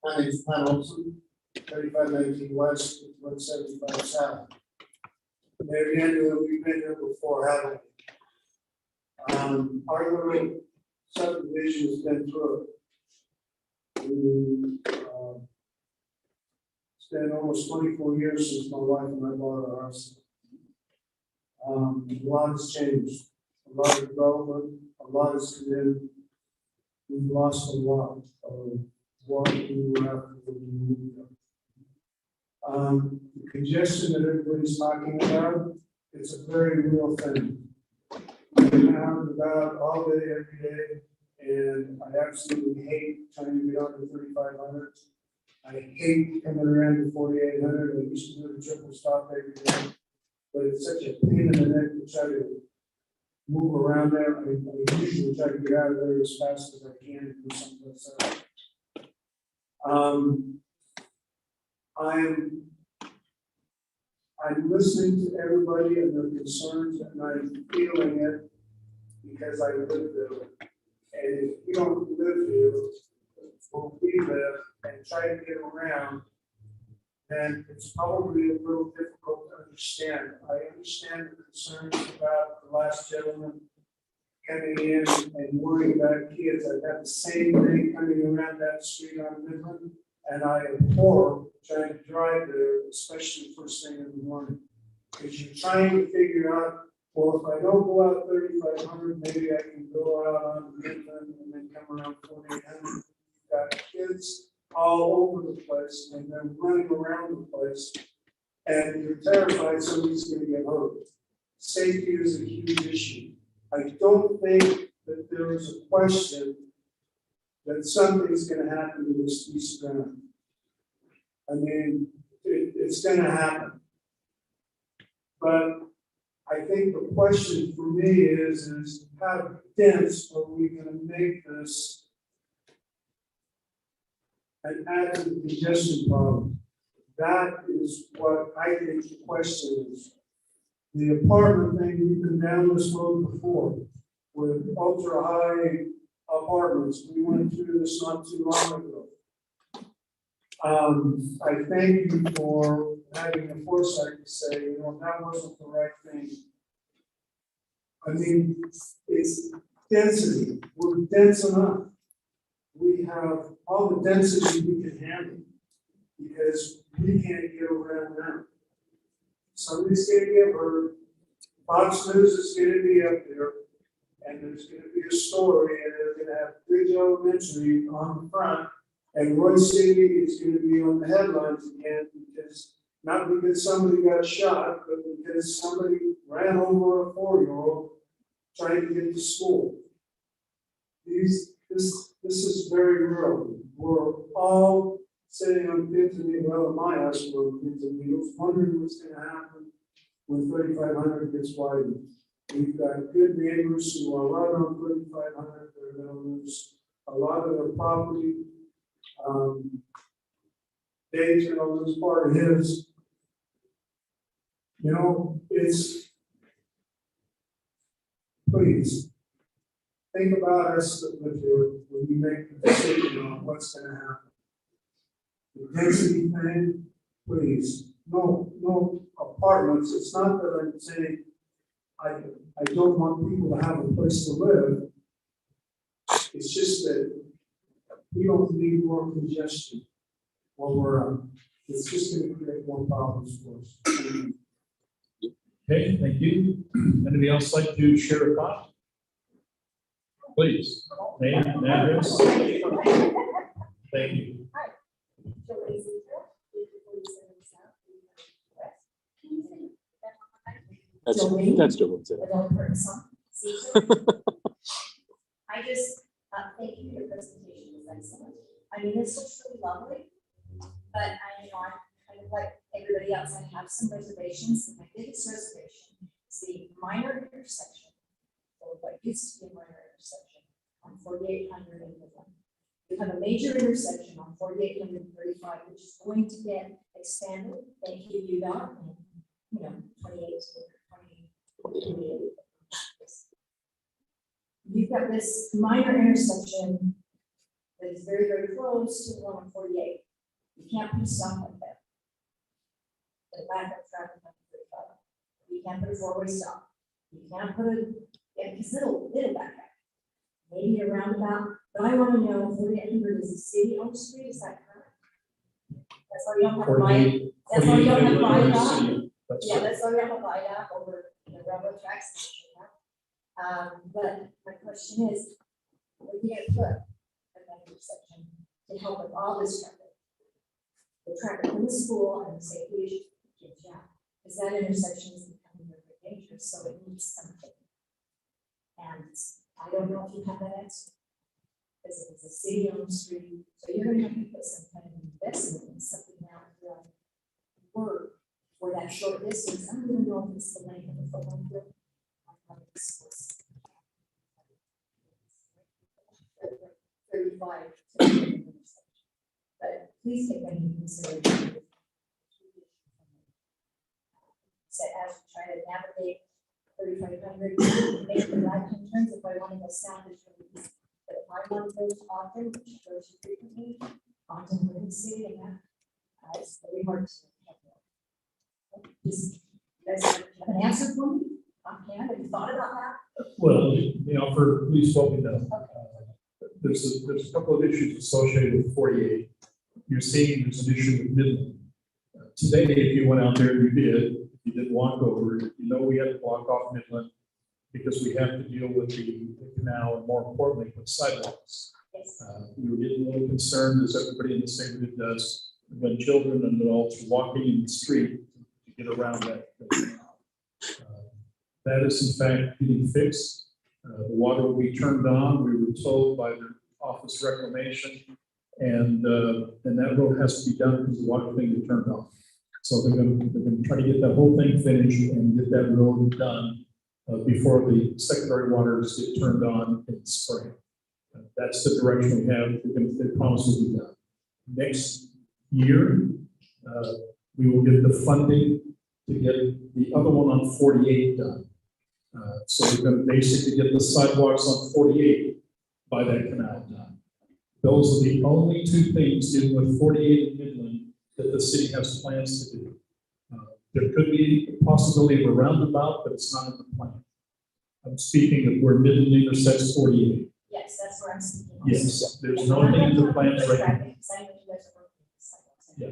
My name is Pat Olson, 3519 West, 175 South. Mayor Daniel, we've been here before, haven't we? Our little subdivision has been through. It's been almost 24 years since my wife and I bought our house. A lot has changed, a lot of development, a lot has come in. We've lost a lot of what we were after when we moved up. The congestion that everybody's talking about, it's a very real thing. I've been out and about all day, every day, and I absolutely hate trying to get on to 3500. I hate coming around to 4800. I used to do the triple stop every day, but it's such a pain in the neck to try to move around there. I usually try to get out of there as fast as I can and do someplace else. I'm listening to everybody and their concerns, and I'm feeling it because I live there. And if you don't live here, where we live, and try to get around, then it's probably a little difficult to understand. I understand the concerns about the last gentleman coming in and worrying about kids. I've got the same thing coming around that street on Midland, and I abhor trying to drive there, especially first thing in the morning. Because you're trying to figure out, well, if I don't go out 3500, maybe I can go out on Midland and then come around 4800. You've got kids all over the place, and they're running around the place, and you're terrified somebody's going to get hurt. Safety is a huge issue. I don't think that there is a question that something's going to happen to this piece of ground. I mean, it's going to happen. But I think the question for me is how dense are we going to make this and add to the congestion problem? That is what I think the question is. The apartment thing, we've been down this road before with ultra high apartments. We went through this not too long ago. I thank you for having the foresight to say, you know, that wasn't the right thing. I mean, it's density. We're dense enough. We have all the density we can handle because we can't get around now. Somebody's going to get hurt. Fox News is going to be up there, and there's going to be a story, and they're going to have Bridge Elementary on the front, and Roy City is going to be on the headlines again because not because somebody got shot, but because somebody ran over a 4-year-old trying to get to school. This is very real. We're all sitting on pins and needles. Well, my house were on pins and needles, wondering what's going to happen when 3500 gets widened. We've got good neighbors who are right on 3,500, they're gonna lose a lot of their property. Dave's gonna lose part of his. You know, it's, please, think about us that live here when we make the decision on what's gonna happen. The density thing, please, no apartments, it's not that I'm saying I don't want people to have a place to live. It's just that we don't need more congestion or it's just gonna create more problems for us. Okay, thank you. Anybody else like to share a thought? Please, name and address. Thank you. That's Joe. I just, thank you for your presentation, it was excellent. I mean, this looks really lovely, but I kind of like everybody else, I have some reservations. My biggest reservation is the minor intersection, or what used to be a minor intersection on 4,800 and Midland. We have a major intersection on 4,835, which is going to get expanded. Thank you, UDOT, and 28 to 2028. You've got this minor intersection that is very, very close to the one on 48. You can't put a stop like that. The backup traffic on 35. You can't put a four-way stop. You can't put a, because it'll back up. Maybe a roundabout, but I want to know if 4800 is a city-owned street, is that correct? That's why you don't have a buy. That's why you don't have a buy. Yeah, that's why we have a buy over the railroad tracks. But my question is, what are you going to put at that intersection to help with all this traffic? The traffic from the school and the safety issues for kids, yeah. Because that intersection is becoming very dangerous, so it needs something. And I don't know if you have that answer. Because it's a city-owned street, so you're going to have to put some kind of investment in something now to work for that short distance. I don't even know if it's the length of the football field. 35. But please take that into consideration. So as we try to navigate 3,500, make the right hand turns if I want to go south, it's really easy. But if I want to go to Ogden, which I go to frequently, Ogden, Lincoln City, and that, it's very hard to handle. Just, you guys have an answer for me? Have you thought about that? Well, for at least what we know. There's a couple of issues associated with 48. You're seeing there's an issue with Midland. Today, if you went out there, you did walk over, we had to block off Midland because we have to deal with the canal and more importantly with sidewalks. Yes. We were getting a little concerned, as everybody in the neighborhood does, when children and adults are walking in the street to get around that. That is in fact getting fixed. The water will be turned on. We were told by the Office of Reclamation, and that road has to be done because the water thing is turned off. So they're going to try to get that whole thing finished and get that road done before the secondary waters get turned on in the spring. That's the direction we have. They promise will be done. Next year, we will get the funding to get the other one on 48 done. So we're going to basically get the sidewalks on 48 by that canal done. Those are the only two things dealing with 48 and Midland that the city has plans to do. There could be a possibility of a roundabout, but it's not in the plan. I'm speaking of where Midland intersects 48. Yes, that's where I'm speaking. Yes, there's no thing in the plans right now. Yeah.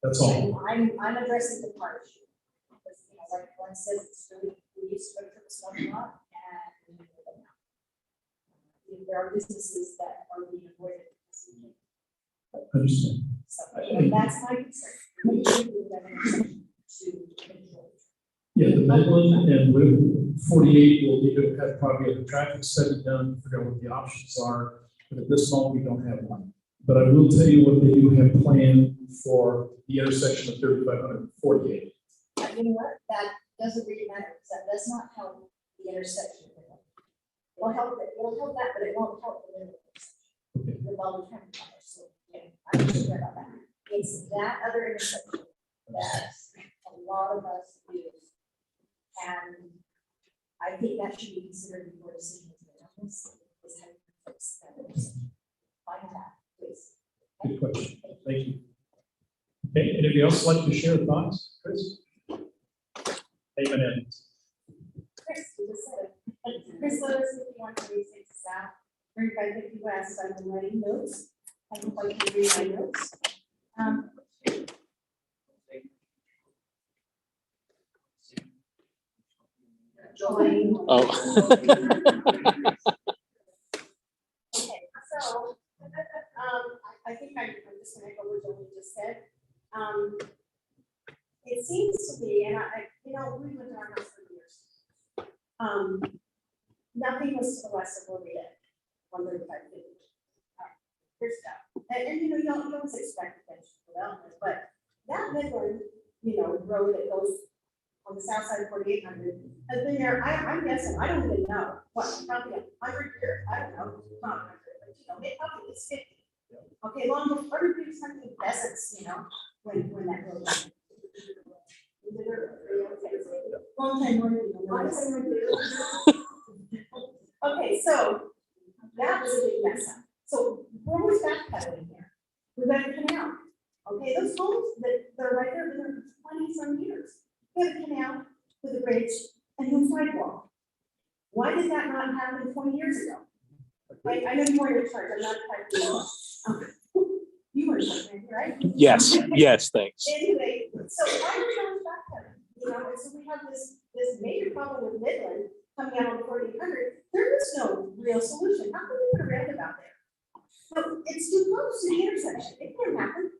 That's all. I'm addressing the part issue. Because, like Glenn says, it's really, we used to go to this one lot and we live it now. There are businesses that are being avoided. I understand. So, and that's my concern. We should do that to control. Yeah, the Midland and with 48, we'll need to have probably a traffic study done, to figure out what the options are. But at this moment, we don't have one. But I will tell you what they do have planned for the intersection of 3500 and 48. You know what, that doesn't really matter, because that does not help the intersection. It'll help that, but it won't help the middle intersection. With all the traffic on there, so, yeah, I'm not sure about that. It's that other intersection that a lot of us use. And I think that should be considered before decisions made on this, is how to fix that intersection. Find that, please. Good question. Thank you. Okay, anybody else like to share thoughts? Chris? Amen. Chris, you just said it. Chris Lotus, 5136 South, 3550 West, I've been writing notes. I can quite read my notes. Join. Oh. Okay, so, I think I'm just gonna echo what Jolie just said. It seems to be, and you know, we lived in our house for years. Nothing was to the west of where we live, 13550. There's stuff, and you know, you don't expect potential development, but that Midland, you know, road that goes on the south side of 4800 has been there, I'm guessing, I don't even know, what, probably 100 years, I don't know, not 100, but you know, it probably is 50. Okay, long before everybody's hunting pheasants, you know, when that road. Was. Long time okay, so that was a big mess up. So where was that cut in here? We got a canal. Okay, those homes that they're right there, been there 20 some years. We have a canal with a bridge and no sidewalk. Why did that not happen 20 years ago? Like, I know you weren't in charge, I'm not typing. You were in charge, right? Yes, yes, thanks. Anyway, so why are we on back cutting? You know, and so we have this major problem with Midland coming out on 4800. There is no real solution. How can we put a roundabout there? No, it's too close to the intersection. It can't happen.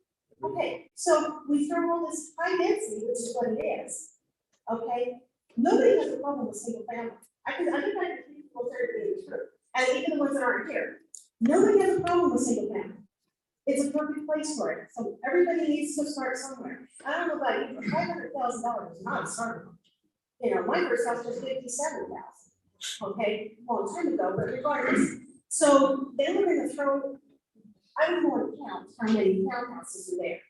Okay, so we throw all this high density, which is what it is. Okay, nobody has a problem with single family. I think I can people there to be true, and even the ones that aren't here. Nobody has a problem with single family. It's a perfect place for it. So everybody needs to start somewhere. I don't know about you, but $500,000 is not a starter. You know, my first house was 57,000. Okay, long time ago, but regardless. So then we're going to throw. I don't want to count how many townhouses are there.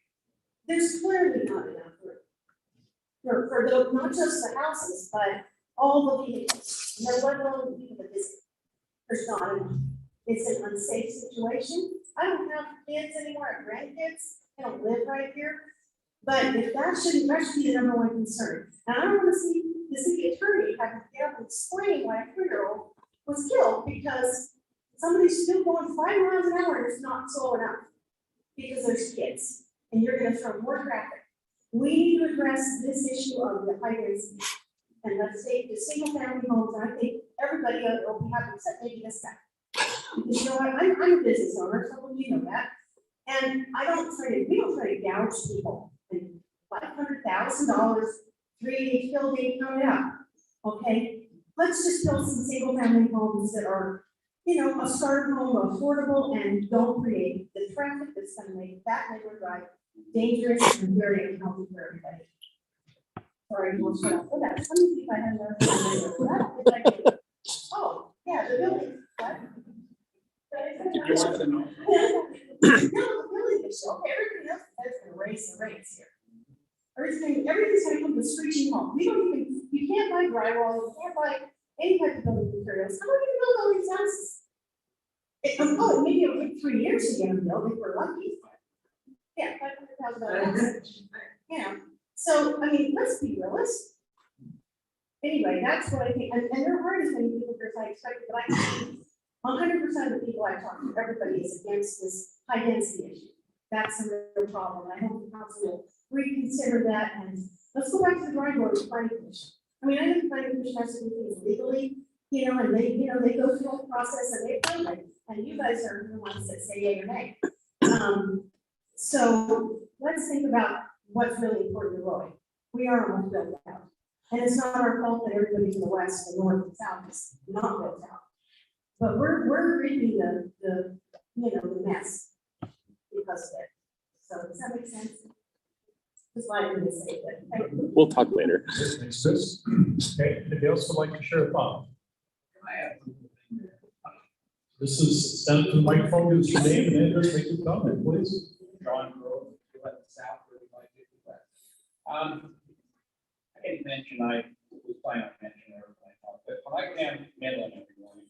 There's clearly not enough room for the, not just the houses, but all the vehicles. No, let alone the people that visit. There's not enough. It's an unsafe situation. I don't have kids anymore, I have grandkids. They don't live right here. But if that should be the number one concern. And I don't want to see the city attorney have to get up and explain why a 3-year-old was killed because somebody's still going 5 miles an hour and it's not slow enough because there's kids and you're going to throw more traffic. We need to address this issue of the high density and let's take the single family homes. And I think everybody will be happy except maybe this guy. Because you know what, I'm a business owner, some of you know that. And we don't try to gouge people and $500,000, 3 building coming up. Okay, let's just build some single family homes that are, you know, a starter home, affordable, and don't create the traffic that's going to make that neighborhood drive dangerous and very unhealthy for everybody. Sorry, we'll shut up for that. Let me see if I have another. Oh, yeah, the building. What? No, the building is okay. Everything else is going to raise the rates here. Everything's going to come to screeching home. You can't buy drywall, you can't buy any type of building materials. How are you going to build all these houses? Maybe it'll take 3 years to get them built if we're lucky. Yeah, $500,000. Yeah. So, I mean, let's be realistic. Anyway, that's what I think. And there aren't as many people as I expected, but I 100% of the people I talk to, everybody is against this high density issue. That's a real problem. I hope the council will reconsider that and let's go back to the drawing board with the planning commission. I mean, I know the planning commission has to do things legally, you know, and they go through the whole process and they approve it. And you guys are the ones that say yay or nay. So let's think about what's really important to Roy. We are almost built out. And it's not our fault that everybody to the west, the north, and south is not built out. But we're reaping the mess because of it. So does that make sense? Just wanted to say that. We'll talk later. Makes sense. Okay, anybody else would like to share a thought? This is, stand up to the microphone, give us your name and address, make your comment, please. John Grove, South 3555. I didn't mention, I was planning on mentioning everything, but when I go down to Midland every morning,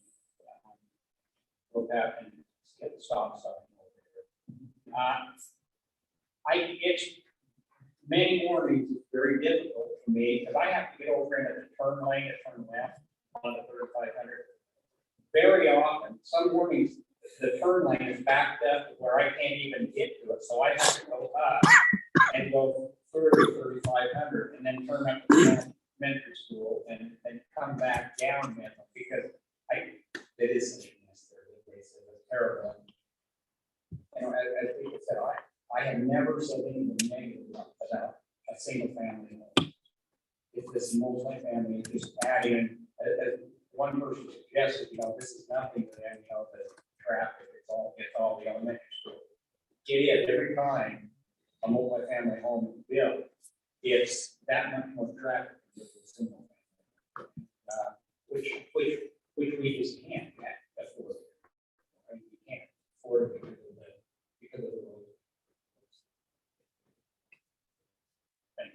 go back and get the stop sign over here. It's many mornings, it's very difficult for me, because I have to get over into the turn lane and turn left on the 3500. Very often, some mornings, the turn lane is backed up where I can't even get to it, so I have to go up and go 3500 and then turn up to the elementary school and come back down Midland, because it is such a mess there, it's terrible. You know, as people said, I have never said anything negative about a single family home. If this multi-family, just add in, as one person suggested, you know, this is nothing to them, you know, the traffic, it's all the elementary school. It is every time a multi-family home is built, it's that much more traffic than just a single family. Which we just can't afford. I mean, we can't afford it because of the road.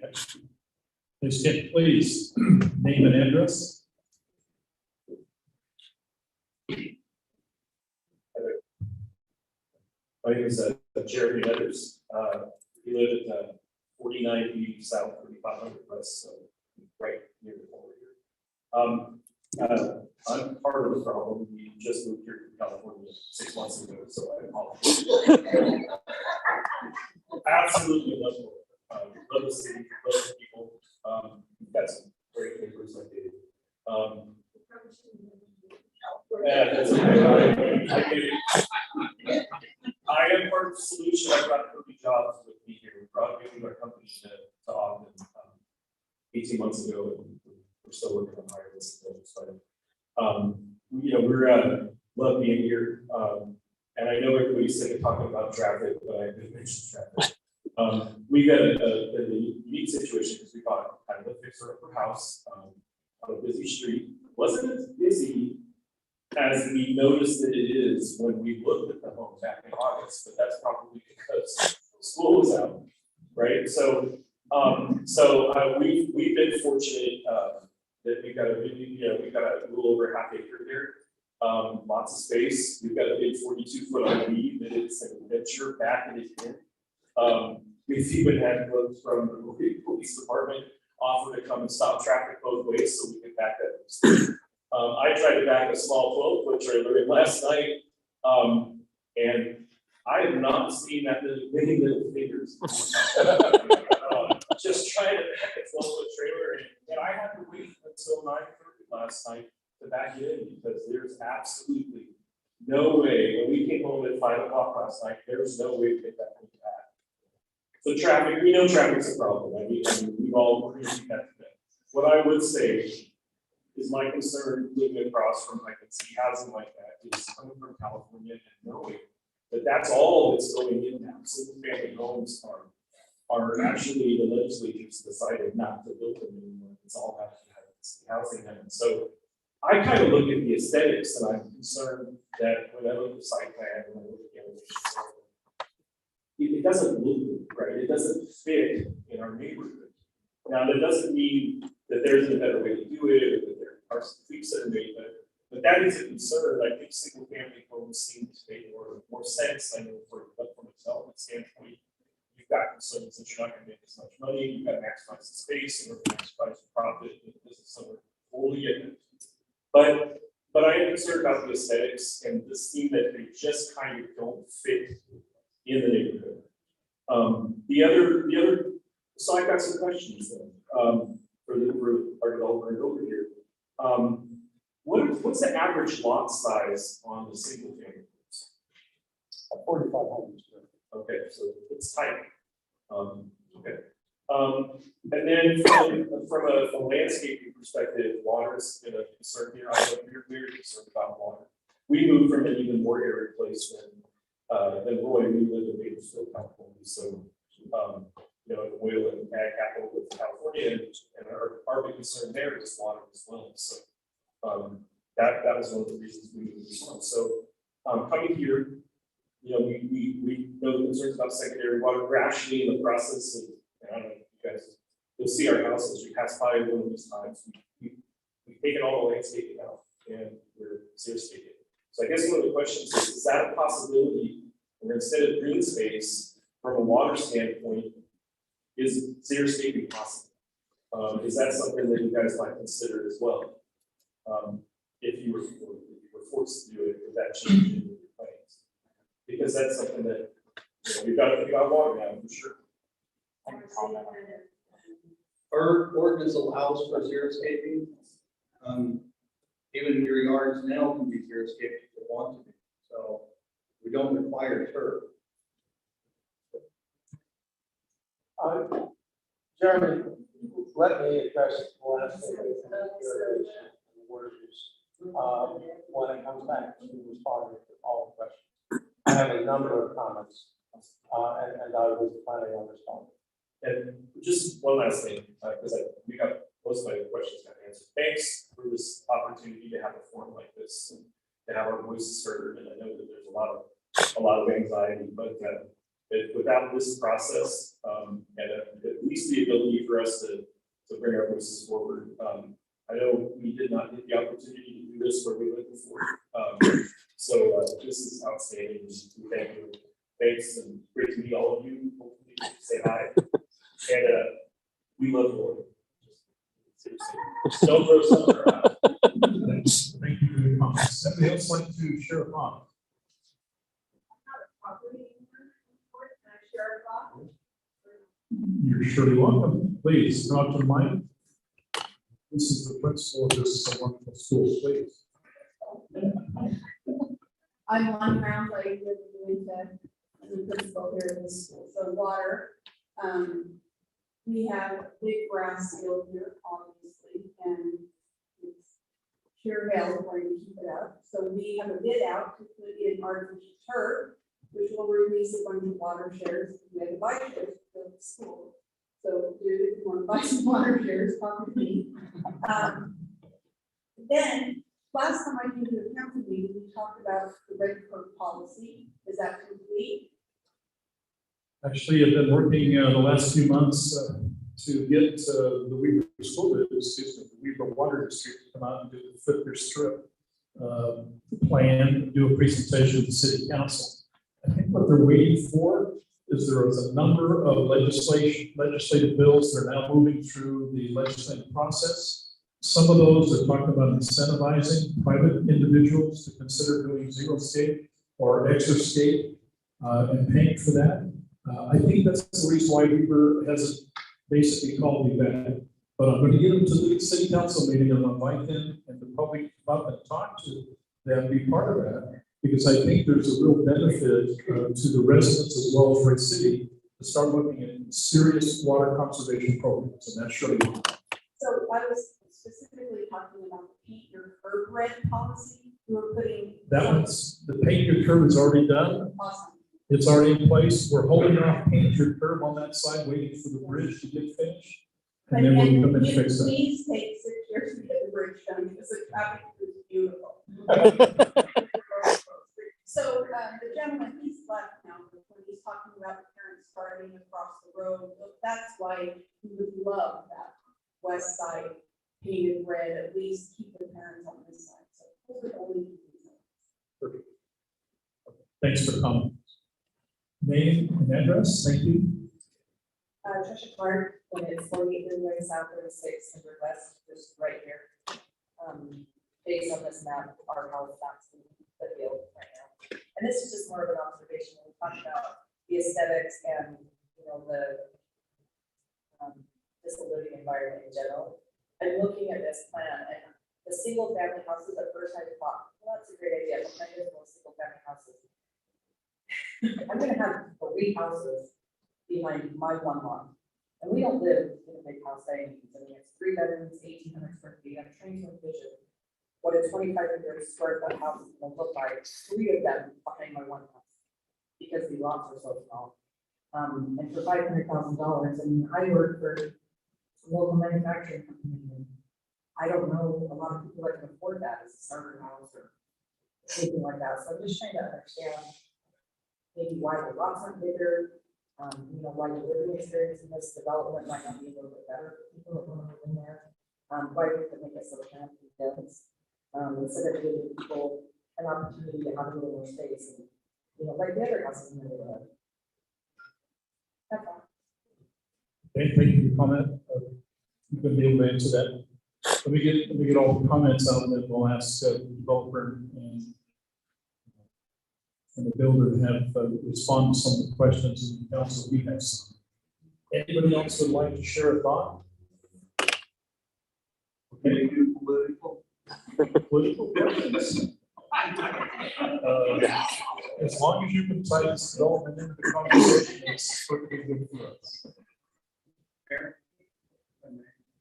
Thank you. Please, please, name and address. My name is Jeremy Letters. We live at 4980 South 3500 West, so right near the border here. I'm part of the problem. We just moved here to California 6 months ago, so I apologize. Absolutely love it. Love the city, love the people. We've got some great neighbors like David. Yeah, that's okay. I get it. I am part of the solution. I've got 30 jobs with me here. We brought our company to Ogden 18 months ago, and we're still working on hiring this. You know, we're love being here. And I know everybody's sick of talking about traffic, but I did mention traffic. We got a unique situation because we bought kind of a fixer-upper house on a busy street. Wasn't as busy as we noticed that it is when we looked at the home back in August, but that's probably because school was out, right? So, we've been fortunate that we've got we've got a little over half acre here, lots of space. We've got a big 42-foot RV that it's an adventure back in it in. We've even had folks from the police department offer to come and stop traffic both ways so we can back that. I tried to back a small 12-foot trailer in last night, and I have not seen that many little fingers. Just trying to back a 12-foot trailer, and I had to wait until 9:30 last night to back it in because there's absolutely no way. When we came home at 5 o'clock last night, there's no way to get that thing back. So traffic, we know traffic's a problem. I mean, we've all agreed that today. What I would say is my concern living across from, I can see housing like that is coming from California and knowing that that's all that's going in now. Single family homes are actually, the legislature's decided not to build them anymore. It's all have to have housing. And so I kind of look at the aesthetics and I'm concerned that when I look at the site plan, when I look at the elevations, it doesn't look good, right? It doesn't fit in our neighborhood. Now, that doesn't mean that there's a better way to do it, or that there are some tweaks that are made, but that is a concern. I think single family homes seem to make more sense. I know from a development standpoint, you've got concerns that you're not going to make as much money, you've got to maximize the space and maximize the profit, and this is somewhere wholly in it. But I am concerned about the aesthetics and the scene that they just kind of don't fit in the neighborhood. So I've got some questions then for our developer over here. What's the average lot size on the single family homes? 4,500. Okay, so it's tight. Okay. And then from a landscaping perspective, water is been a concern here. I know you're very concerned about water. We moved from an even more arid place than Roy. We live in Bakersfield, California. So, you know, oil and and our big concern there is water as well, so. That was one of the reasons we moved this on, so, coming here, you know, we know the concerns about secondary water. We're actually in the process of, and I don't know if you guys, you'll see our house as you pass by one of these times. We've taken all the landscaping out and we're xeriscaping. So I guess one of the questions is that a possibility where instead of green space, from a water standpoint, is xeriscaping possible? Is that something that you guys might consider as well? If you were forced to do it, would that change in your plans? Because that's something that, you know, we've got to think about water now, for sure. Our ordinance allows for xeriscaping. Even your yards now can be xeriscaped if you want to be, so we don't require turf. Jeremy, let me address the last thing. When it comes back to responding to all the questions. I have a number of comments, and I was planning on responding. And just one last thing, because we got most of my questions got answered. Thanks for this opportunity to have a forum like this, and to have our voices heard. And I know that there's a lot of anxiety, but without this process, and at least the ability for us to bring our voices forward, I know we did not get the opportunity to do this where we lived before. So this is outstanding. We thank you. Thanks, and great to meet all of you. Hopefully, say hi. And we love you all. Seriously. Don't throw something around. Thank you for your comments. Somebody else like to share a thought? You're surely welcome. Please, come up to the mic. This is the principal of this wonderful school, please. I'm on ground, I live in as a principal here in the school, so water. We have a big grass field here, obviously, and it's pure hell where you keep it up. So we have a bid out to put in artificial turf, which will release a bunch of water shares. We have a bike share for the school. So if you want to buy some water shares, talk to me. Then, last time I came to the council meeting, we talked about the red code policy. Is that complete? Actually, I've been working the last few months to get the Weaver School, the Weaver Water District to come out and do the flip strip plan, do a presentation to the city council. I think what they're waiting for is there is a number of legislative bills that are now moving through the legislative process. Some of those are talking about incentivizing private individuals to consider doing xeriscape or exerscape and paying for that. I think that's the reason why Weaver hasn't basically called me back. But I'm going to get them to the city council meeting and invite them and the public to come up and talk to them, be part of that. Because I think there's a real benefit to the residents as well as Red City to start looking at serious water conservation programs, and that's really. So I was specifically talking about the paint your curb red policy. You were putting. That one's, the paint your curb is already done. Awesome. It's already in place. We're holding off paint your curb on that side, waiting for the bridge to get finished. And then we'll come and fix that. Please take 6 years to get the bridge done because the traffic is beautiful. So the gentleman, he's left now, when he's talking about the parents starting across the road, that's why we would love that west side painted red, at least keep the parents on this side. So those are only. Perfect. Thanks for coming. Name and address, thank you. Trisha Clark, when it's 48 Midway South 36, 100 West, just right here. Based on this map, our house that's the field right now. And this is just more of an observation. We talked about the aesthetics and, you know, the just the living environment in general. I'm looking at this plan and the single family houses at first I thought, well, that's a great idea. But I just want single family houses. I'm going to have 3 houses behind my one lot. And we don't live in a big house by any means. I mean, it's 3 bedrooms, 1,800 square feet. I'm trying to envision what a 2,500 square foot house is going to look like, 3 of them behind my one house, because the lots are so small. And for $500,000, I mean, I worked for local manufacturing company. And I don't know a lot of people that can afford that as a starter house or anything like that. So I'm just trying to understand maybe why the lots aren't bigger, you know, why the living experience in this development might not be a little bit better for people that want to live in there. Why we could make it so cramped and dense, instead of giving people an opportunity to have a little more space and, you know, like the other houses in the neighborhood. That's all. Okay, thank you for your comment. You can be able to answer that. Let me get all the comments out, and then we'll ask the developer and the builder to have respond to some of the questions in the council. We have some. Anybody else would like to share a thought? Okay, political questions. As long as you can tie this development into the conversation, it's perfectly good for us.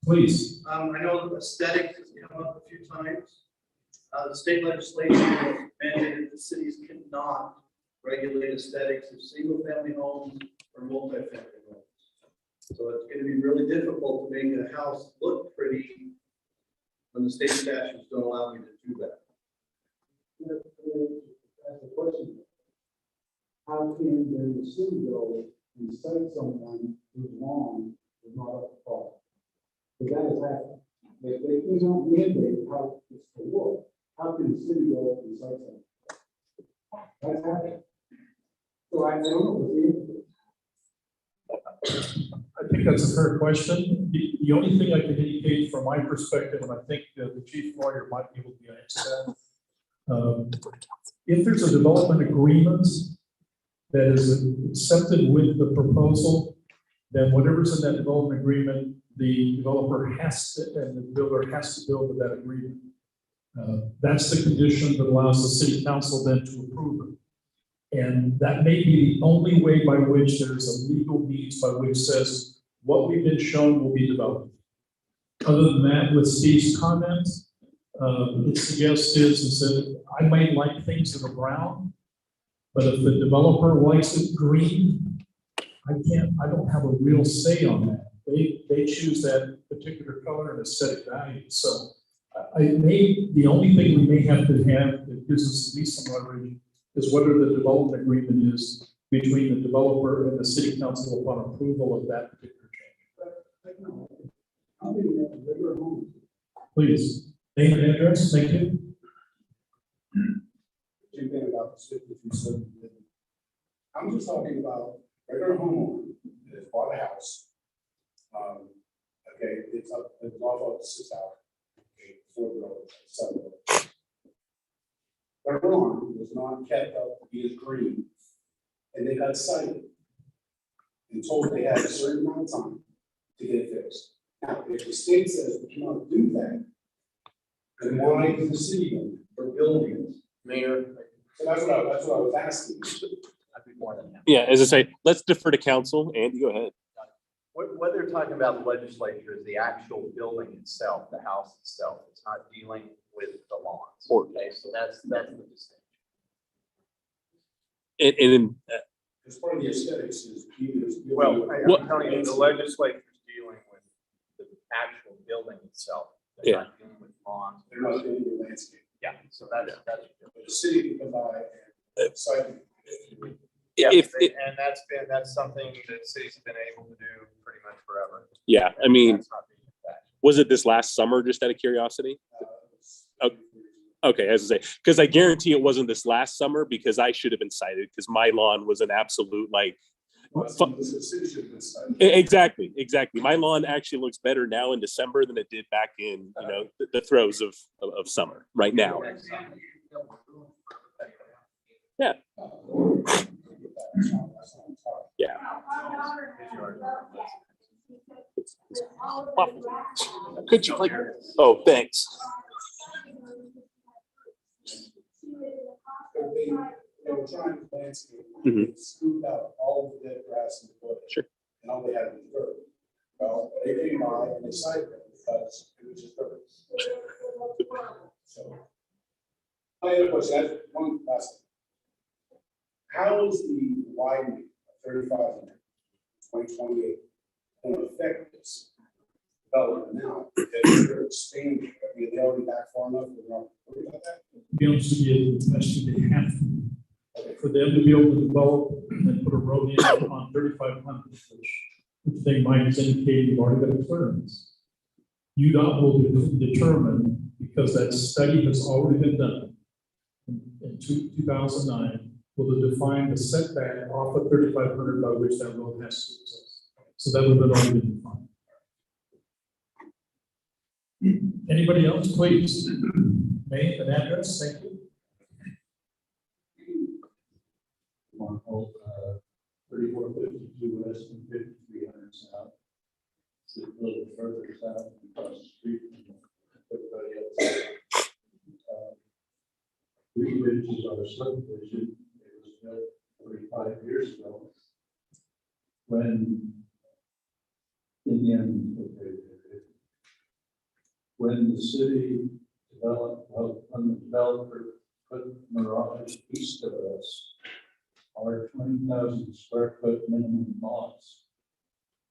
Please. I know aesthetics has come up a few times. The state legislation has mandated that cities cannot regulate aesthetics of single-family homes or multi-family homes. So it's going to be really difficult to make a house look pretty when the state statutes don't allow you to do that. That's a question. How can the city go and cite someone whose lawn is not up to par? Because that has happened. If they don't mandate how it's to work, how can the city go and cite someone? That's happened. So I don't know what the answer is. I think that's a fair question. The only thing I can indicate from my perspective, and I think the chief lawyer might be able to answer that. If there's a development agreement that is accepted with the proposal, then whatever's in that development agreement, the developer has to, and the builder has to build with that agreement. That's the condition that allows the city council then to approve it. And that may be the only way by which there's a legal means by which says what we've been shown will be developed. Other than that, with Steve's comments, his suggest is that I might like things that are brown, but if the developer likes it green, I don't have a real say on that. They choose that particular color and aesthetic value. So the only thing we may have to have that gives us at least some leverage is whether the development agreement is between the developer and the city council upon approval of that particular change. I'm thinking of regular homes. Please, name and address, thank you. Same thing about the city, if you said. I'm just talking about regular homeowner that has bought a house. Okay, it's off of 6 hours. Okay, 4 road, 7 road. Their lawn was not kept up to be as green, and they got cited and told they had a certain amount of time to get it fixed. Now, if the state says we cannot do that, then why is the city doing it? For buildings? Mayor. So that's what I was asking. I'd be more than that. Yeah, as I say, let's defer to council. Andy, go ahead. What they're talking about, the legislature, is the actual building itself, the house itself. It's not dealing with the lawns. Okay, so that's the distinction. And As part of the aesthetics is. Well, I'm telling you, the legislature is dealing with the actual building itself. They're not dealing with lawns. They're not doing the landscape. Yeah, so that's. But the city can provide and cite. Yeah, if and that's something that cities have been able to do pretty much forever. yeah, I mean, That's not being impacted. was it this last summer, just out of curiosity? Okay, as I say, because I guarantee it wasn't this last summer, because I should have been cited because my lawn was an absolute Exactly. My lawn actually looks better now in December than it did back in, the throes of summer right now. Yeah. Yeah. Could you oh, thanks. They were trying to landscape, Mhm. scoop out all the dead grass in the bush. Sure. And all they had was dirt. Well, they came by and they cited them because it was just dirt. So. My other question, that's one last thing. How is the widening of 35 and 2028 going to affect this? development now, because they're expanding, I mean, they already back far enough, we're not worried about that. To be honest with you, especially they have to, for them to be able to develop and put a road in on 3,500, which they might has indicated you've already got a clearance. UDOT will determine, because that study has already been done in 2009, will define the setback off of 3,500 by which that road has to exist. So that would have already been defined. Anybody else, please? Name and address, thank you. One hold, 3452 west and 5300 south. It's a little further south across the street from everybody else. Three Ridges are a subdivision. It was built 35 years ago. When when the city developed, when the developer put Mirage east of us, our 20,000 square foot minimum lots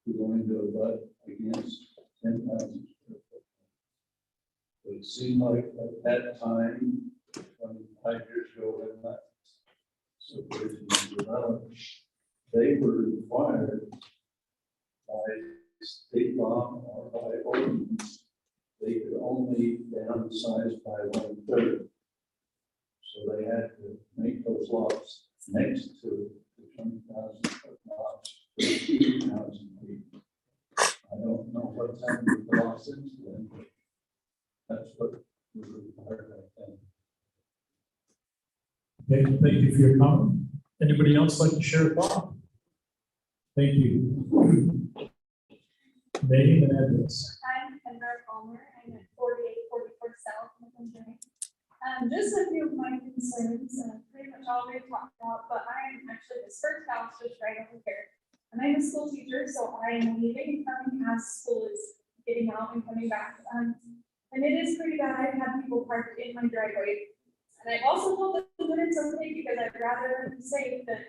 were going to abut against 10,000 square foot. It seemed like at that time, 25 years ago, when that subdivision was developed, they were required by state law or by ordinance, they could only downsize by 1/3. So they had to make those lots next to the 20,000 foot lots, 80,000 feet. I don't know what's happened with the lots since then, but that's what was required back then. Okay, thank you for your comment. Anybody else like to share a thought? Thank you. Name and address. I'm Kendra Palmer. I'm at 4844 South Midland Drive. Just a few of my concerns, pretty much all we've talked about, but I'm actually, this first house just right over here. And I'm a school teacher, so I am leaving and coming as school is getting out and coming back. And it is pretty bad. I've had people parked in my driveway. And I've also told them that it's okay because I'd rather be safe than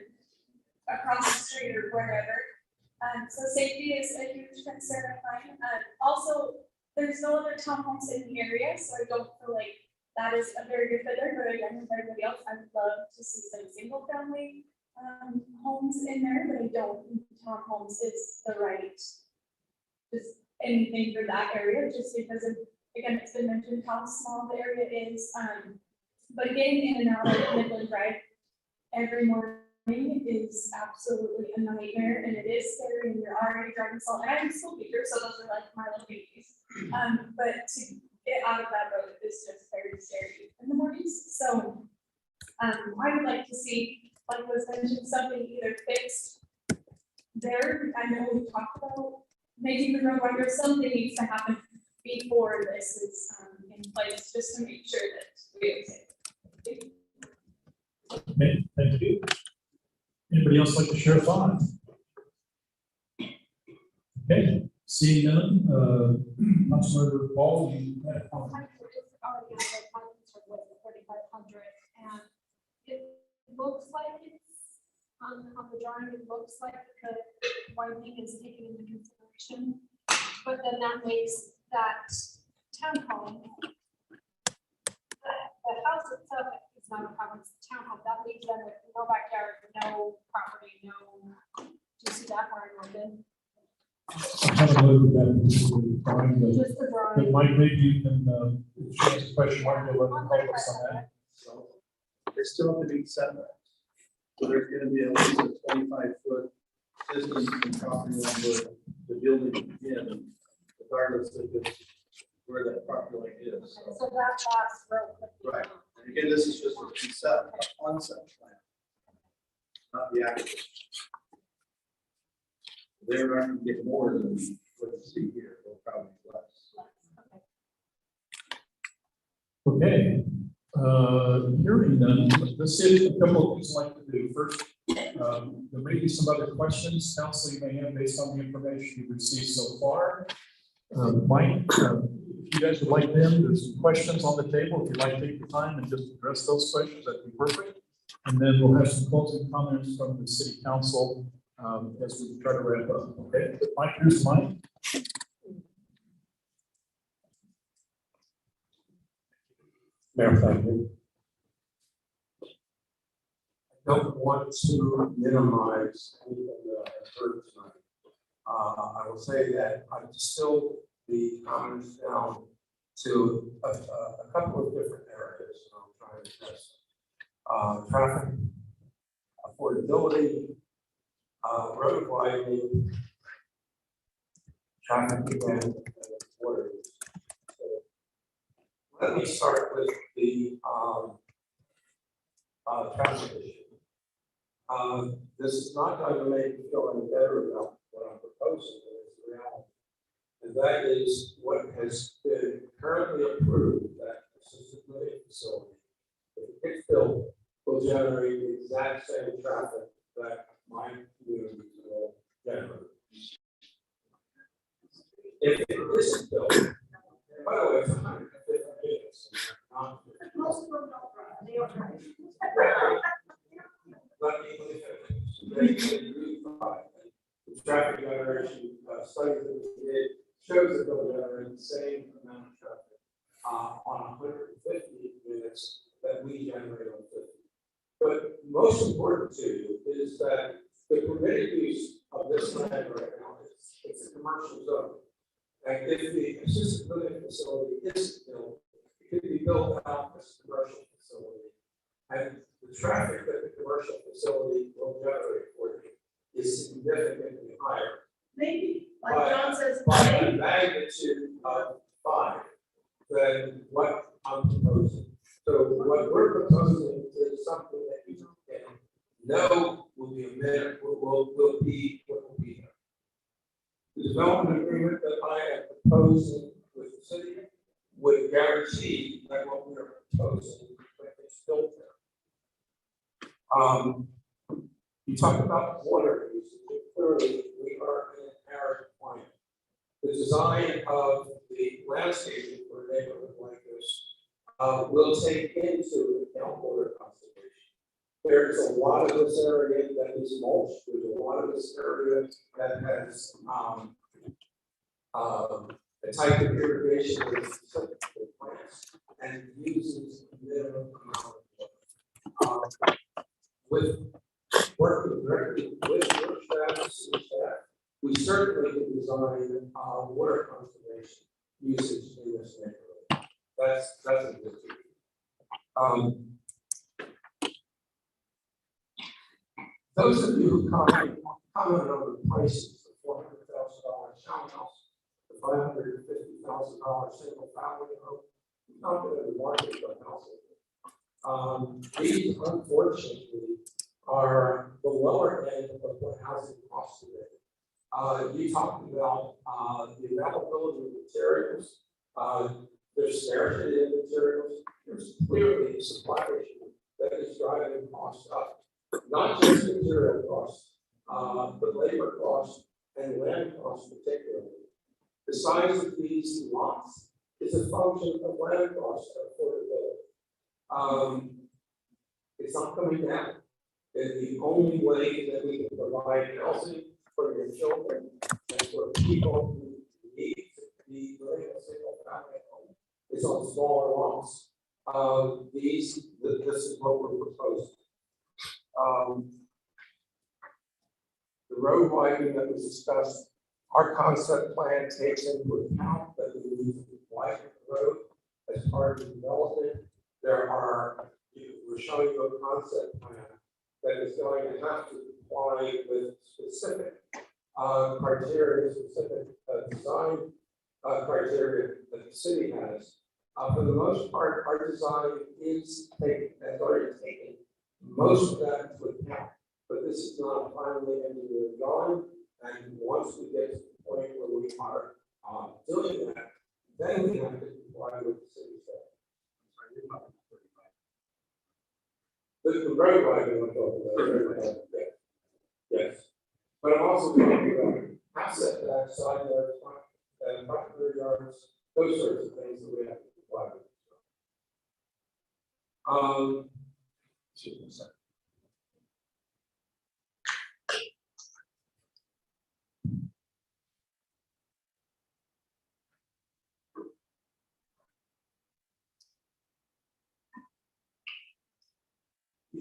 across the street or wherever. So safety is a huge concern of mine. Also, there's no other townhomes in the area, so I don't feel like that is a very good fit there. But again, with everybody else, I would love to see some single family homes in there, but I don't think townhomes is the right, just anything for that area, just because of, again, it's been mentioned how small the area is. But getting in and out of Midland Drive every morning is absolutely a nightmare, and it is scary, and you're already driving slow. And I'm a school teacher, so those are like my little babies. But to get out of that road is just very scary in the mornings. So I would like to see, like was mentioned, something either fixed there. I know we talked about making the road wider. Something needs to happen before this is in place, just to make sure that we are safe. Okay, thank you. Anybody else like to share a thought? Okay, seeing none, Councilmember Paul, you had a comment. And it looks like it's, on the drawing, it looks like the widening is taken into consideration. But then that makes that townhome, the house itself is not a problem, it's the townhome, that leaves them with no backyard, no property, no, do you see that where I wrote in? I haven't looked at that drawing, but Just the drawing. Mike, maybe you can, if she has a question, Mark, you'll let me call us on that. So they still have to be setbacks. So there's gonna be at least a 25-foot distance from property line where the building begins, regardless of where that property line is. So that last row. Right. And again, this is just a concept plan, not the actual. They're not gonna get more than what you see here, they'll probably less. Okay, hearing none, let's see a couple of things I'd like to do. First, there may be some other questions council you may have based on the information you've received so far. Mike, if you guys would like them, there's some questions on the table. If you'd like to take the time and just address those questions, that'd be perfect. And then we'll have some closing comments from the city council as we try to wrap up. Okay, Mike, here's Mike. Mayor, thank you. I don't want to minimize anything that I've heard tonight. I will say that I distilled the comments down to a couple of different areas. I'm trying to address traffic, affordability, road widening, traffic event, and water use. So let me start with the traffic issue. This is not going to make me feel any better about what I'm proposing, but it's the reality. And that is what has been currently approved, that assisted living facility. If it gets built, will generate the exact same traffic that my community will generate. If it isn't built, by the way, it's 150 units. Most of them don't drive. They don't drive. Let me finish. The traffic generation study that we did shows that they'll generate the same amount of traffic on 150 units that we generate on 50. But most important to you is that the permitted use of this land right now it's a commercial zone. And if the assisted living facility isn't built, it could be built out as a commercial facility. And the traffic that the commercial facility will generate for you is significantly higher. Maybe, like John says. By a magnitude of 5 than what I'm proposing. So what we're proposing is something that you can know will be a minute, will be what will be there. The development agreement that I am proposing with the city would guarantee that what we are proposing is built there. You talk about water use. Clearly, we are in an arid climate. The design of the landscaping for a neighborhood like this will take into account water conservation. There's a lot of this area that is mulched. There's a lot of this area that has a type of irrigation that is specific to plants and uses a minimum amount of water. With working directly with your staff, we certainly can design water conservation usage in this neighborhood. That's a good thing. Those of you who commented on the prices of $400,000 townhouse, the $550,000 single family home, not that the market for housing. These unfortunately are the lower end of what housing costs today. You talked about the availability of materials. There's scarcity of materials. There's clearly a supply issue that is driving costs up. Not just material costs, but labor costs and land costs particularly. The size of these lots is a function of land costs and affordability. It's not coming down. And the only way that we can provide housing for your children and for people who need to be living in a single family home is on smaller lots. This is what we're proposing. The road widening that was discussed, our concept plan takes into account that we need to widen the road as part of the development. We're showing you a concept plan that is going to have to comply with specific criteria, specific design criteria that the city has. For the most part, our design has already taken most of that into account, but this is not finally engineered drawing. And once we get to the point where we are doing that, then we have to comply with the city stuff. The road widening I'm talking about. Yes. But I'm also talking about asset back, side yards, front rear yards, those sorts of things that we have to comply with.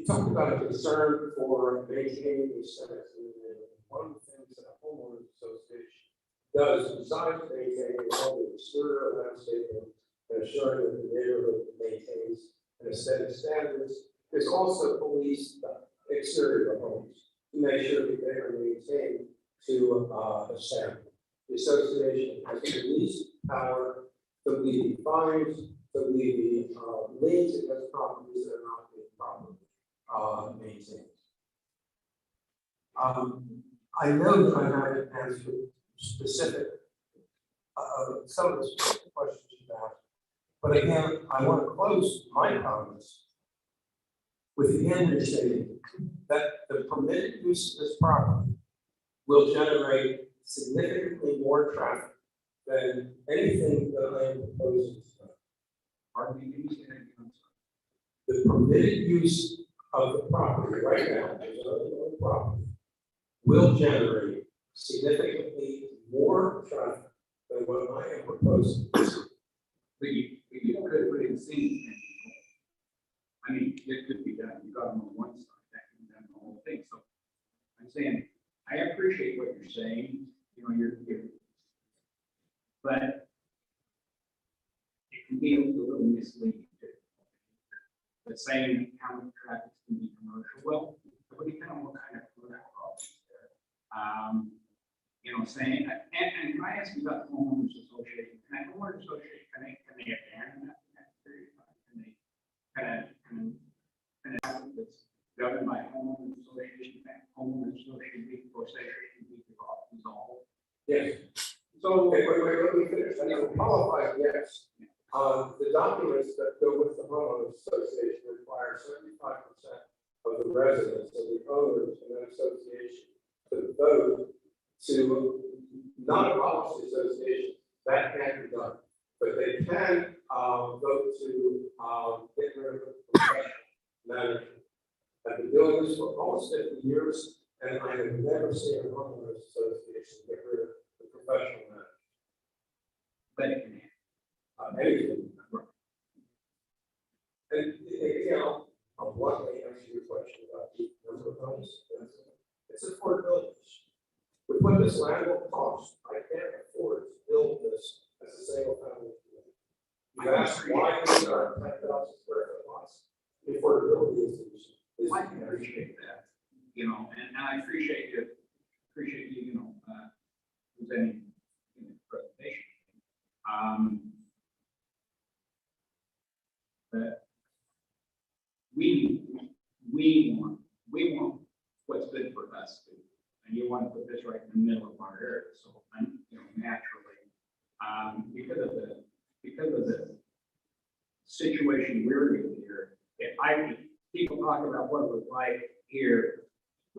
You talked about a concern for maintaining the aesthetics, and one of the things that a homeowners association does, besides maintaining all the exterior landscaping and assuring that the neighborhood maintains an aesthetic standards, is also police the exterior of homes to make sure that they are maintained to a standard. The association has police power to levy fines, to levy liens against properties that are not being properly maintained. I know that I haven't answered specific, some of the specific questions you've asked, but again, I want to close my comments with again restating that the permitted use of this property will generate significantly more traffic than anything that I am proposing tonight. Pardon me, can you say that again? I'm sorry. The permitted use of the property right now, the property, will generate significantly more traffic than what I am proposing. But you could put in scenes. I mean, it could be done, you got them on one side, that can be done the whole thing, so. I'm saying, I appreciate what you're saying, you know, you're, but it can be a little misleading too. But saying how much traffic can be commercial, well, everybody kind of what kind of problems there. You know, saying, and I asked you about the homeowners association, can the homeowners association, can they abandon that period of time? Can they kind of it's governed by homeowners association, and homeowners association, association, dissolved? Yes. So, wait, let me finish. I need to qualify, yes. The documents that go with the homeowners association require 75% of the residents of the owners in that association to vote to not abolish the association. That can't be done. But they can vote to get rid of the professional management. I've been doing this for almost 50 years, and I have never seen a homeowners association get rid of the professional management. but it can Anything. And, you know, I'll bluntly answer your question about the number of homes. It's affordability. With what this land will cost, I can't afford to build this as a single family. You asked why these are 10,000 square foot lots. The affordability is. I can appreciate that, you know, and I appreciate you, you know, presenting in the presentation. But we want what's good for us too. And you want to put this right in the middle of our area, so, you know, naturally, because of the situation we're in here, people talk about what it was like here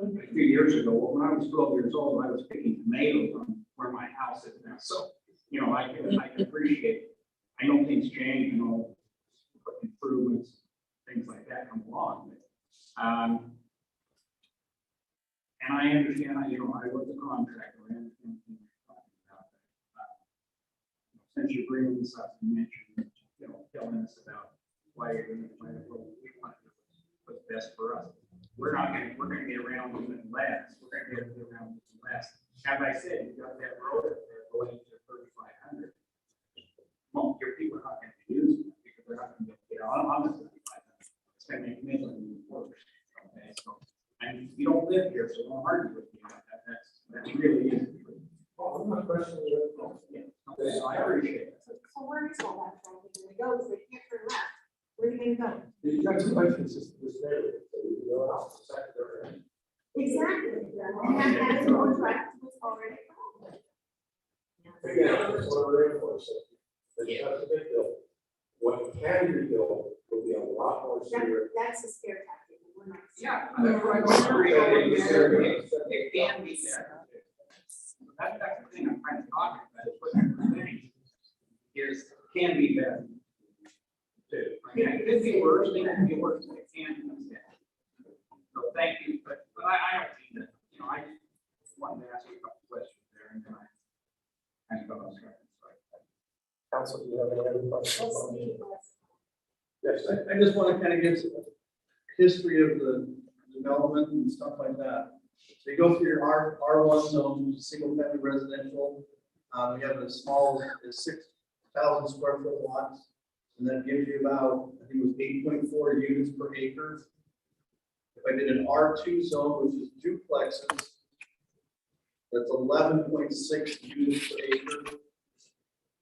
a few years ago. When I was 12 years old, I was picking tomatoes on where my house is now. So, you know, I can appreciate, I know things change, you know, improvements, things like that come along. And I understand, you know, I was a contractor, and since you're bringing this up, you mentioned, you know, telling us about why you're doing it, what we want to do, what's best for us. We're gonna get around with it less. We're gonna get around with it less. As I said, you got that road up there going to 3,500. Well, your people are not gonna use it because they're not gonna get on the 3,500. It's gonna make me worse. Okay, so, and you don't live here, so don't argue with me about that. That's really is true. Well, I'm not questioning you. Okay, so I appreciate it. So where is all that traffic gonna go? Because they can't turn left. Where are they gonna go? You got two questions, this neighborhood, so you can go out to secondary. Exactly. And that is more traffic was already. Again, I just want to reinforce it. This has to be built. What can be built will be a lot more severe. That's a scare tactic. We're not. Yeah, that's right. It can be there. That's the thing I'm trying to talk about, is what you're saying is can be better. Too. I mean, it could be worse, it can be worse, but it can be better. So thank you, but I don't see that, you know, I just wanted to ask you a couple questions there, and then I got on track. Council, do you have any other questions? Yes, I just want to kind of give history of the development and stuff like that. So you go through your R1 zone, which is single family residential. We have a small 6,000 square foot lots. And that gives you about, I think it was 8.4 units per acre. If I did an R2 zone, which is duplexes, that's 11.6 units per acre.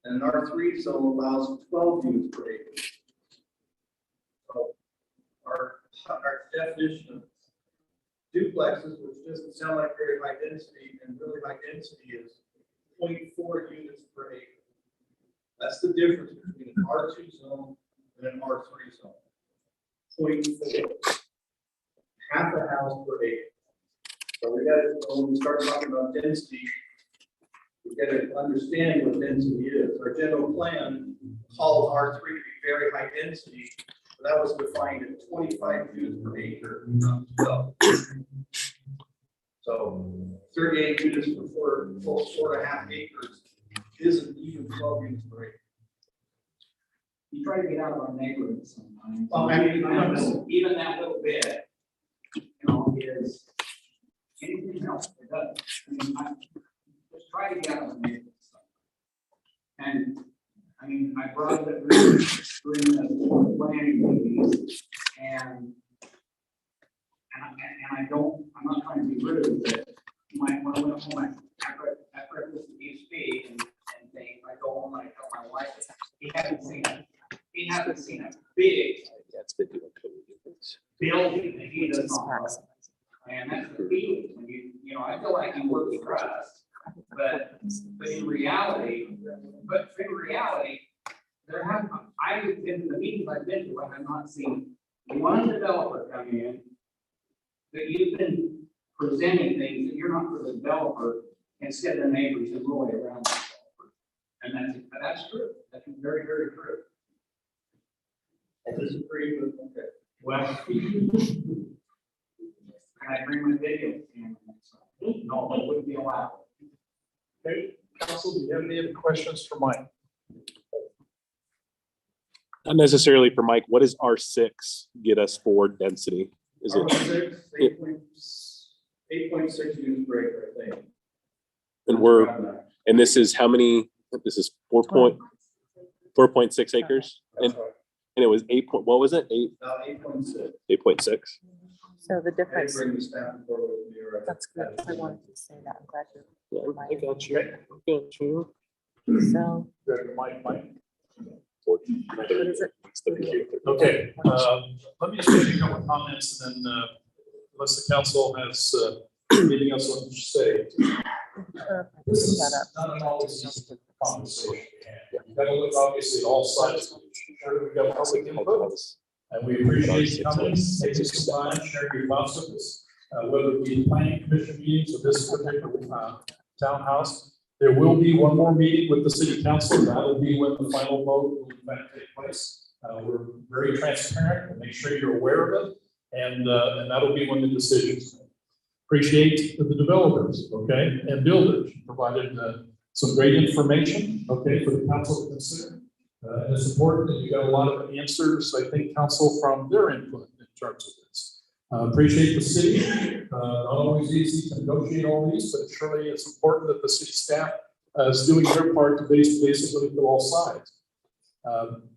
And an R3 zone allows 12 units per acre. So our definition of duplexes, which doesn't sound like very high density, and really high density is 0.4 units per acre. That's the difference between an R2 zone and an R3 zone. 0.4. Half a house per acre. So we got to, when we start talking about density, we got to understand what density is. Our general plan called R3 to be very high density, but that was defined at 25 units per acre, not 12. So 38 units for 4.5 acres isn't even 12 units per acre. You try to get out of our neighborhood sometimes. Well, I mean, even that little bit, you know, is anything else. It doesn't. I mean, just try to get out of the neighborhood. And I mean, I brought it up during the planning meetings, and I'm not trying to be rude, but when I went home after I listened to you speak and things, I go home and I tell my wife, he hasn't seen a big building that he does not know. And that's the feeling when you know, I feel like you work with us, but in reality, I've been to the meetings I've been to, I have not seen one developer come in that you've been presenting things that you're not for the developer instead of the neighbors and really around the developer. And that's true. That's very, very true. I disagree with, okay. Well, can I bring my video camera next time? No, that wouldn't be allowed. Okay, council, do you have any other questions for Mike? Not necessarily for Mike. What does R6 get us for density? Is it? R6, 8.6 units per acre, I think. And this is how many? This is 4.6 acres. And it was what was it? 8.6. 8.6. So the difference, Bring the staff forward with your, that's good. I wanted to say that. I'm glad you're. Yeah, I got you. I got you. So, Mike. what is it? Okay, let me just make a couple of comments and then, unless the council has anything else on to say. This is not an always easy conversation. You've got to look obviously at all sides. Sure, we've got public input, and we appreciate you coming, taking some time, sharing your thoughts with us, whether it be planning commission meetings or this particular townhouse. There will be one more meeting with the city council. That'll be when the final vote will in fact take place. We're very transparent and make sure you're aware of it. And that'll be when the decisions. Appreciate the developers, okay, and builders provided some great information, okay, for the council to consider. And it's important that you got a lot of answers, I think, council, from their input in terms of this. Appreciate the city. Not always easy to negotiate all these, but surely it's important that the city staff is doing their part to basically fill all sides.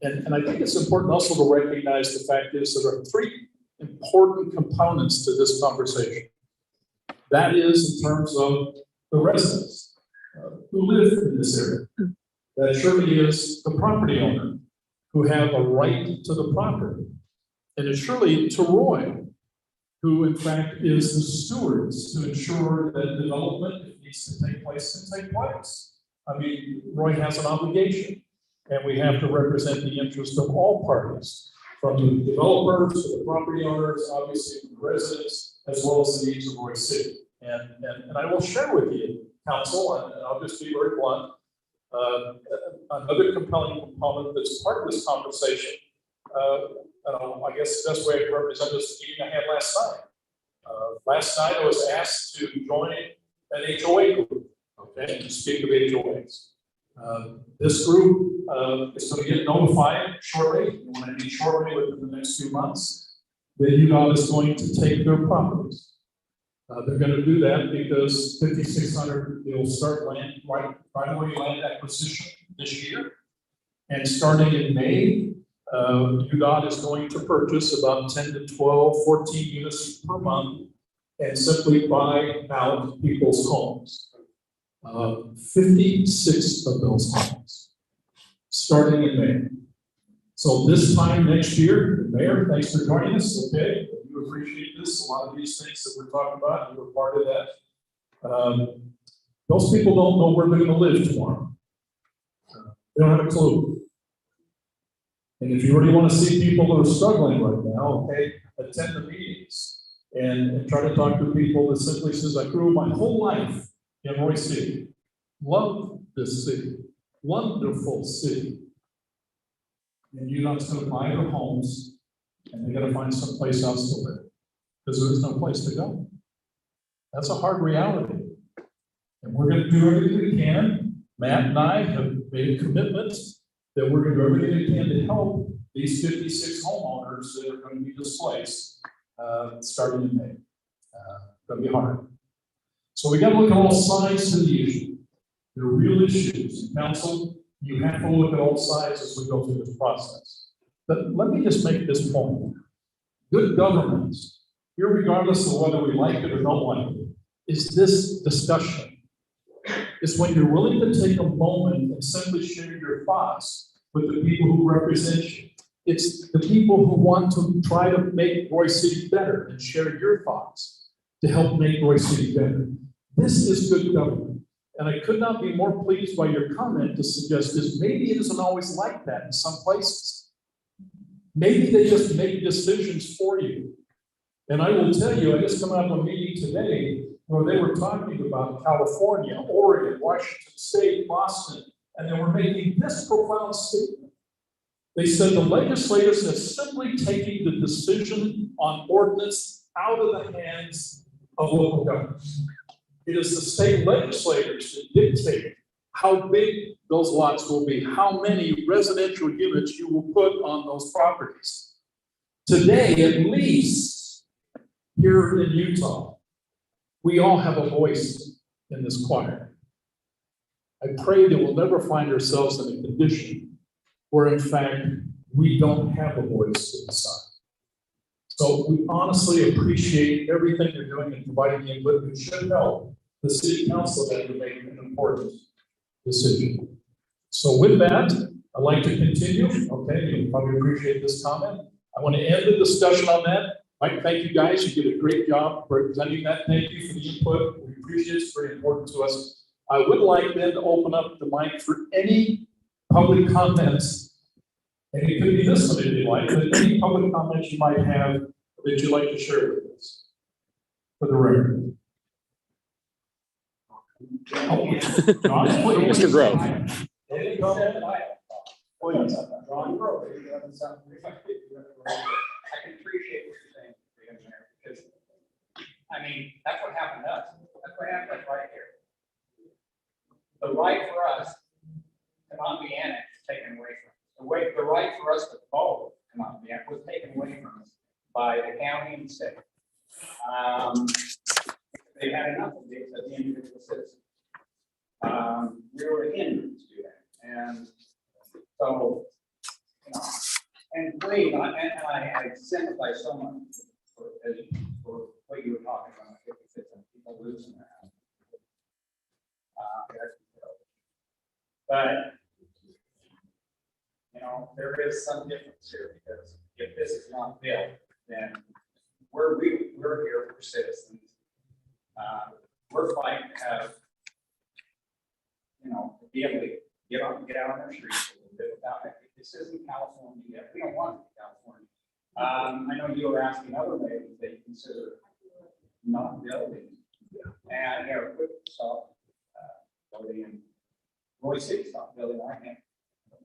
And I think it's important also to recognize the fact is there are three important components to this conversation. That is in terms of the residents who live in this area. That surely is the property owner who have a right to the property. And it's surely to Roy, who in fact is the stewards to ensure that development, if it needs to take place, can take place. I mean, Roy has an obligation, and we have to represent the interest of all parties, from the developers to the property owners, obviously the residents, as well as the needs of Roy City. And I will share with you, council, and I'll just be very blunt, another compelling component that's part of this conversation. I guess the best way to represent this meeting I had last night. Last night I was asked to join an HOA group, okay, to speak of HOAs. This group is going to get notified shortly. When I mean shortly, within the next few months, that UDOT is going to take their properties. They're gonna do that because 5,600, they'll start right away land acquisition this year. And starting in May, UDOT is going to purchase about 10 to 12, 14 units per month and simply buy out people's homes. 56 of those homes, starting in May. So this time next year, Mayor, thanks for joining us, okay? You appreciate this, a lot of these things that we're talking about, you were part of that. Those people don't know where they're gonna live tomorrow. They don't have a clue. And if you really wanna see people who are struggling right now, okay, attend the meetings and try to talk to people that simply says, I grew my whole life in Royce City. Love this city, wonderful city. And UDOT's gonna buy their homes and they gotta find someplace else to live, because there is no place to go. That's a hard reality. And we're gonna do everything we can. Matt and I have made a commitment that we're gonna do everything we can to help these 56 homeowners that are gonna be displaced, starting in May. Gonna be hard. So we gotta look at all sides to the issue. They're real issues. Council, you have to look at all sides as we go through this process. But let me just make this point. Good governance, irregardless of whether we like it or don't like it, is this discussion. It's when you're willing to take a moment and simply share your thoughts with the people who represent you. It's the people who want to try to make Royce City better and share your thoughts to help make Royce City better. This is good government. And I could not be more pleased by your comment to suggest this. Maybe it isn't always like that in some places. Maybe they just make decisions for you. And I will tell you, I just come out of a meeting today where they were talking about California, Oregon, Washington State, Boston, and they were making this profound statement. They said the legislators have simply taken the decision on ordinance out of the hands of local governments. It is the state legislators that dictate how big those lots will be, how many residential units you will put on those properties. Today, at least here in Utah, we all have a voice in this choir. I pray that we'll never find ourselves in a condition where, in fact, we don't have a voice to decide. So we honestly appreciate everything you're doing in providing the input. It should help the city council that to make an important decision. So with that, I'd like to continue. Okay, you'll probably appreciate this comment. I want to end the discussion on that. Mike, thank you guys. You did a great job representing that. Thank you for the input. We appreciate it. It's very important to us. I would like then to open up the mic for any public comments. And it could be this one if you like, but any public comments you might have that you'd like to share with us for the record. Mr. Grove. Ron Grove, you haven't sounded I can appreciate what you're saying, Freedom Mayor, because, I mean, that's what happened to us. That's what happened right here. The right for us to not be annexed was taken away from us. The right for us to vote to not be annexed was taken away from us by the county and the state. They had enough of these as the individual citizens. We were hindered to do that. And so, you know, and please, I sympathize so much for what you were talking about, 56 and people losing their house. But, you know, there is some difference here, because if this is not built, then we're here for citizens. We're fighting to have, you know, to be able to get out on our streets a little bit without it. This isn't California yet. We don't want it to be California. I know you were asking other ladies that you consider not building. And, you know, quick stop building in Royce City, stop building right now.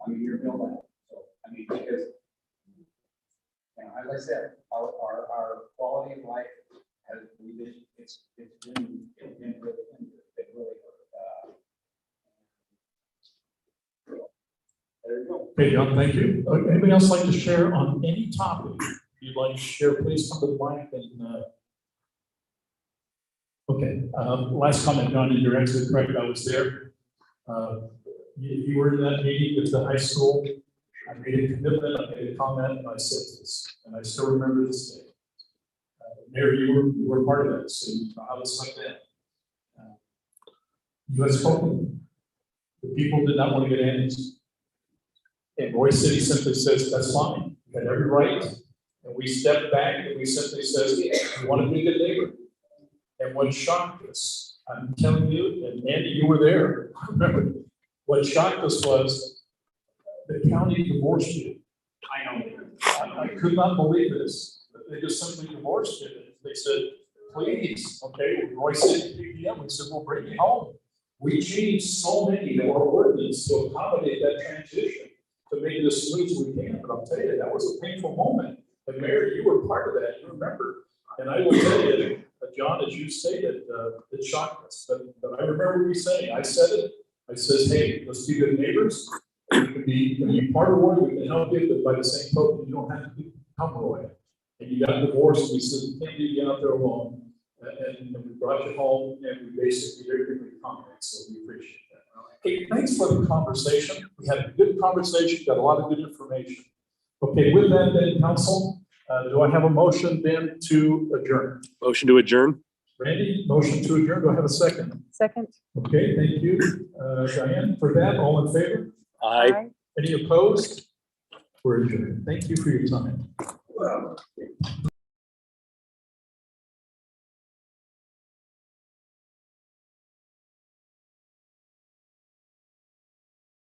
I mean, you're building. So, I mean, because, you know, as I said, our quality of life has, it's been really there you go. Okay, John, thank you. Anybody else like to share on any topic you'd like to share, please come to the mic and, okay, last comment, John, and you're absolutely correct, I was there. You were in that meeting with the high school. I made a commitment, I made a comment, and I said this, and I still remember this day. Mayor, you were part of that, so you know how it's like that. You had spoken. The people did not want to get annexed. And Royce City simply says, that's fine, you had every right. And we stepped back and we simply says, we want to be a good neighbor. And what shocked us, I'm telling you, and Andy, you were there, remember, what shocked us was the county divorced you. I know. I could not believe this. They just simply divorced it. They said, please, okay, Royce said, PPM, we said, we'll bring you home. We changed so many of our ordinance to accommodate that transition, to make it as smooth as we can. But I'll tell you, that was a painful moment. And Mary, you were part of that, you remember. And I will tell you, John, as you stated, it shocked us. But I remember you saying, I said it, I says, hey, let's be good neighbors. We can be part of Roy, we can help you, but by the same token, you don't have to become Roy. And you got divorced, we said, you can't be out there alone. And we brought you home, and we basically did everything we commented, so we appreciate that. Hey, thanks for the conversation. We had a good conversation, got a lot of good information. Okay, with that then, council, do I have a motion then to adjourn? Motion to adjourn? Randy, motion to adjourn, do I have a second? Second. Okay, thank you. Diane, for that, all in favor? Aye. Any opposed? We're adjourned. Thank you for your time.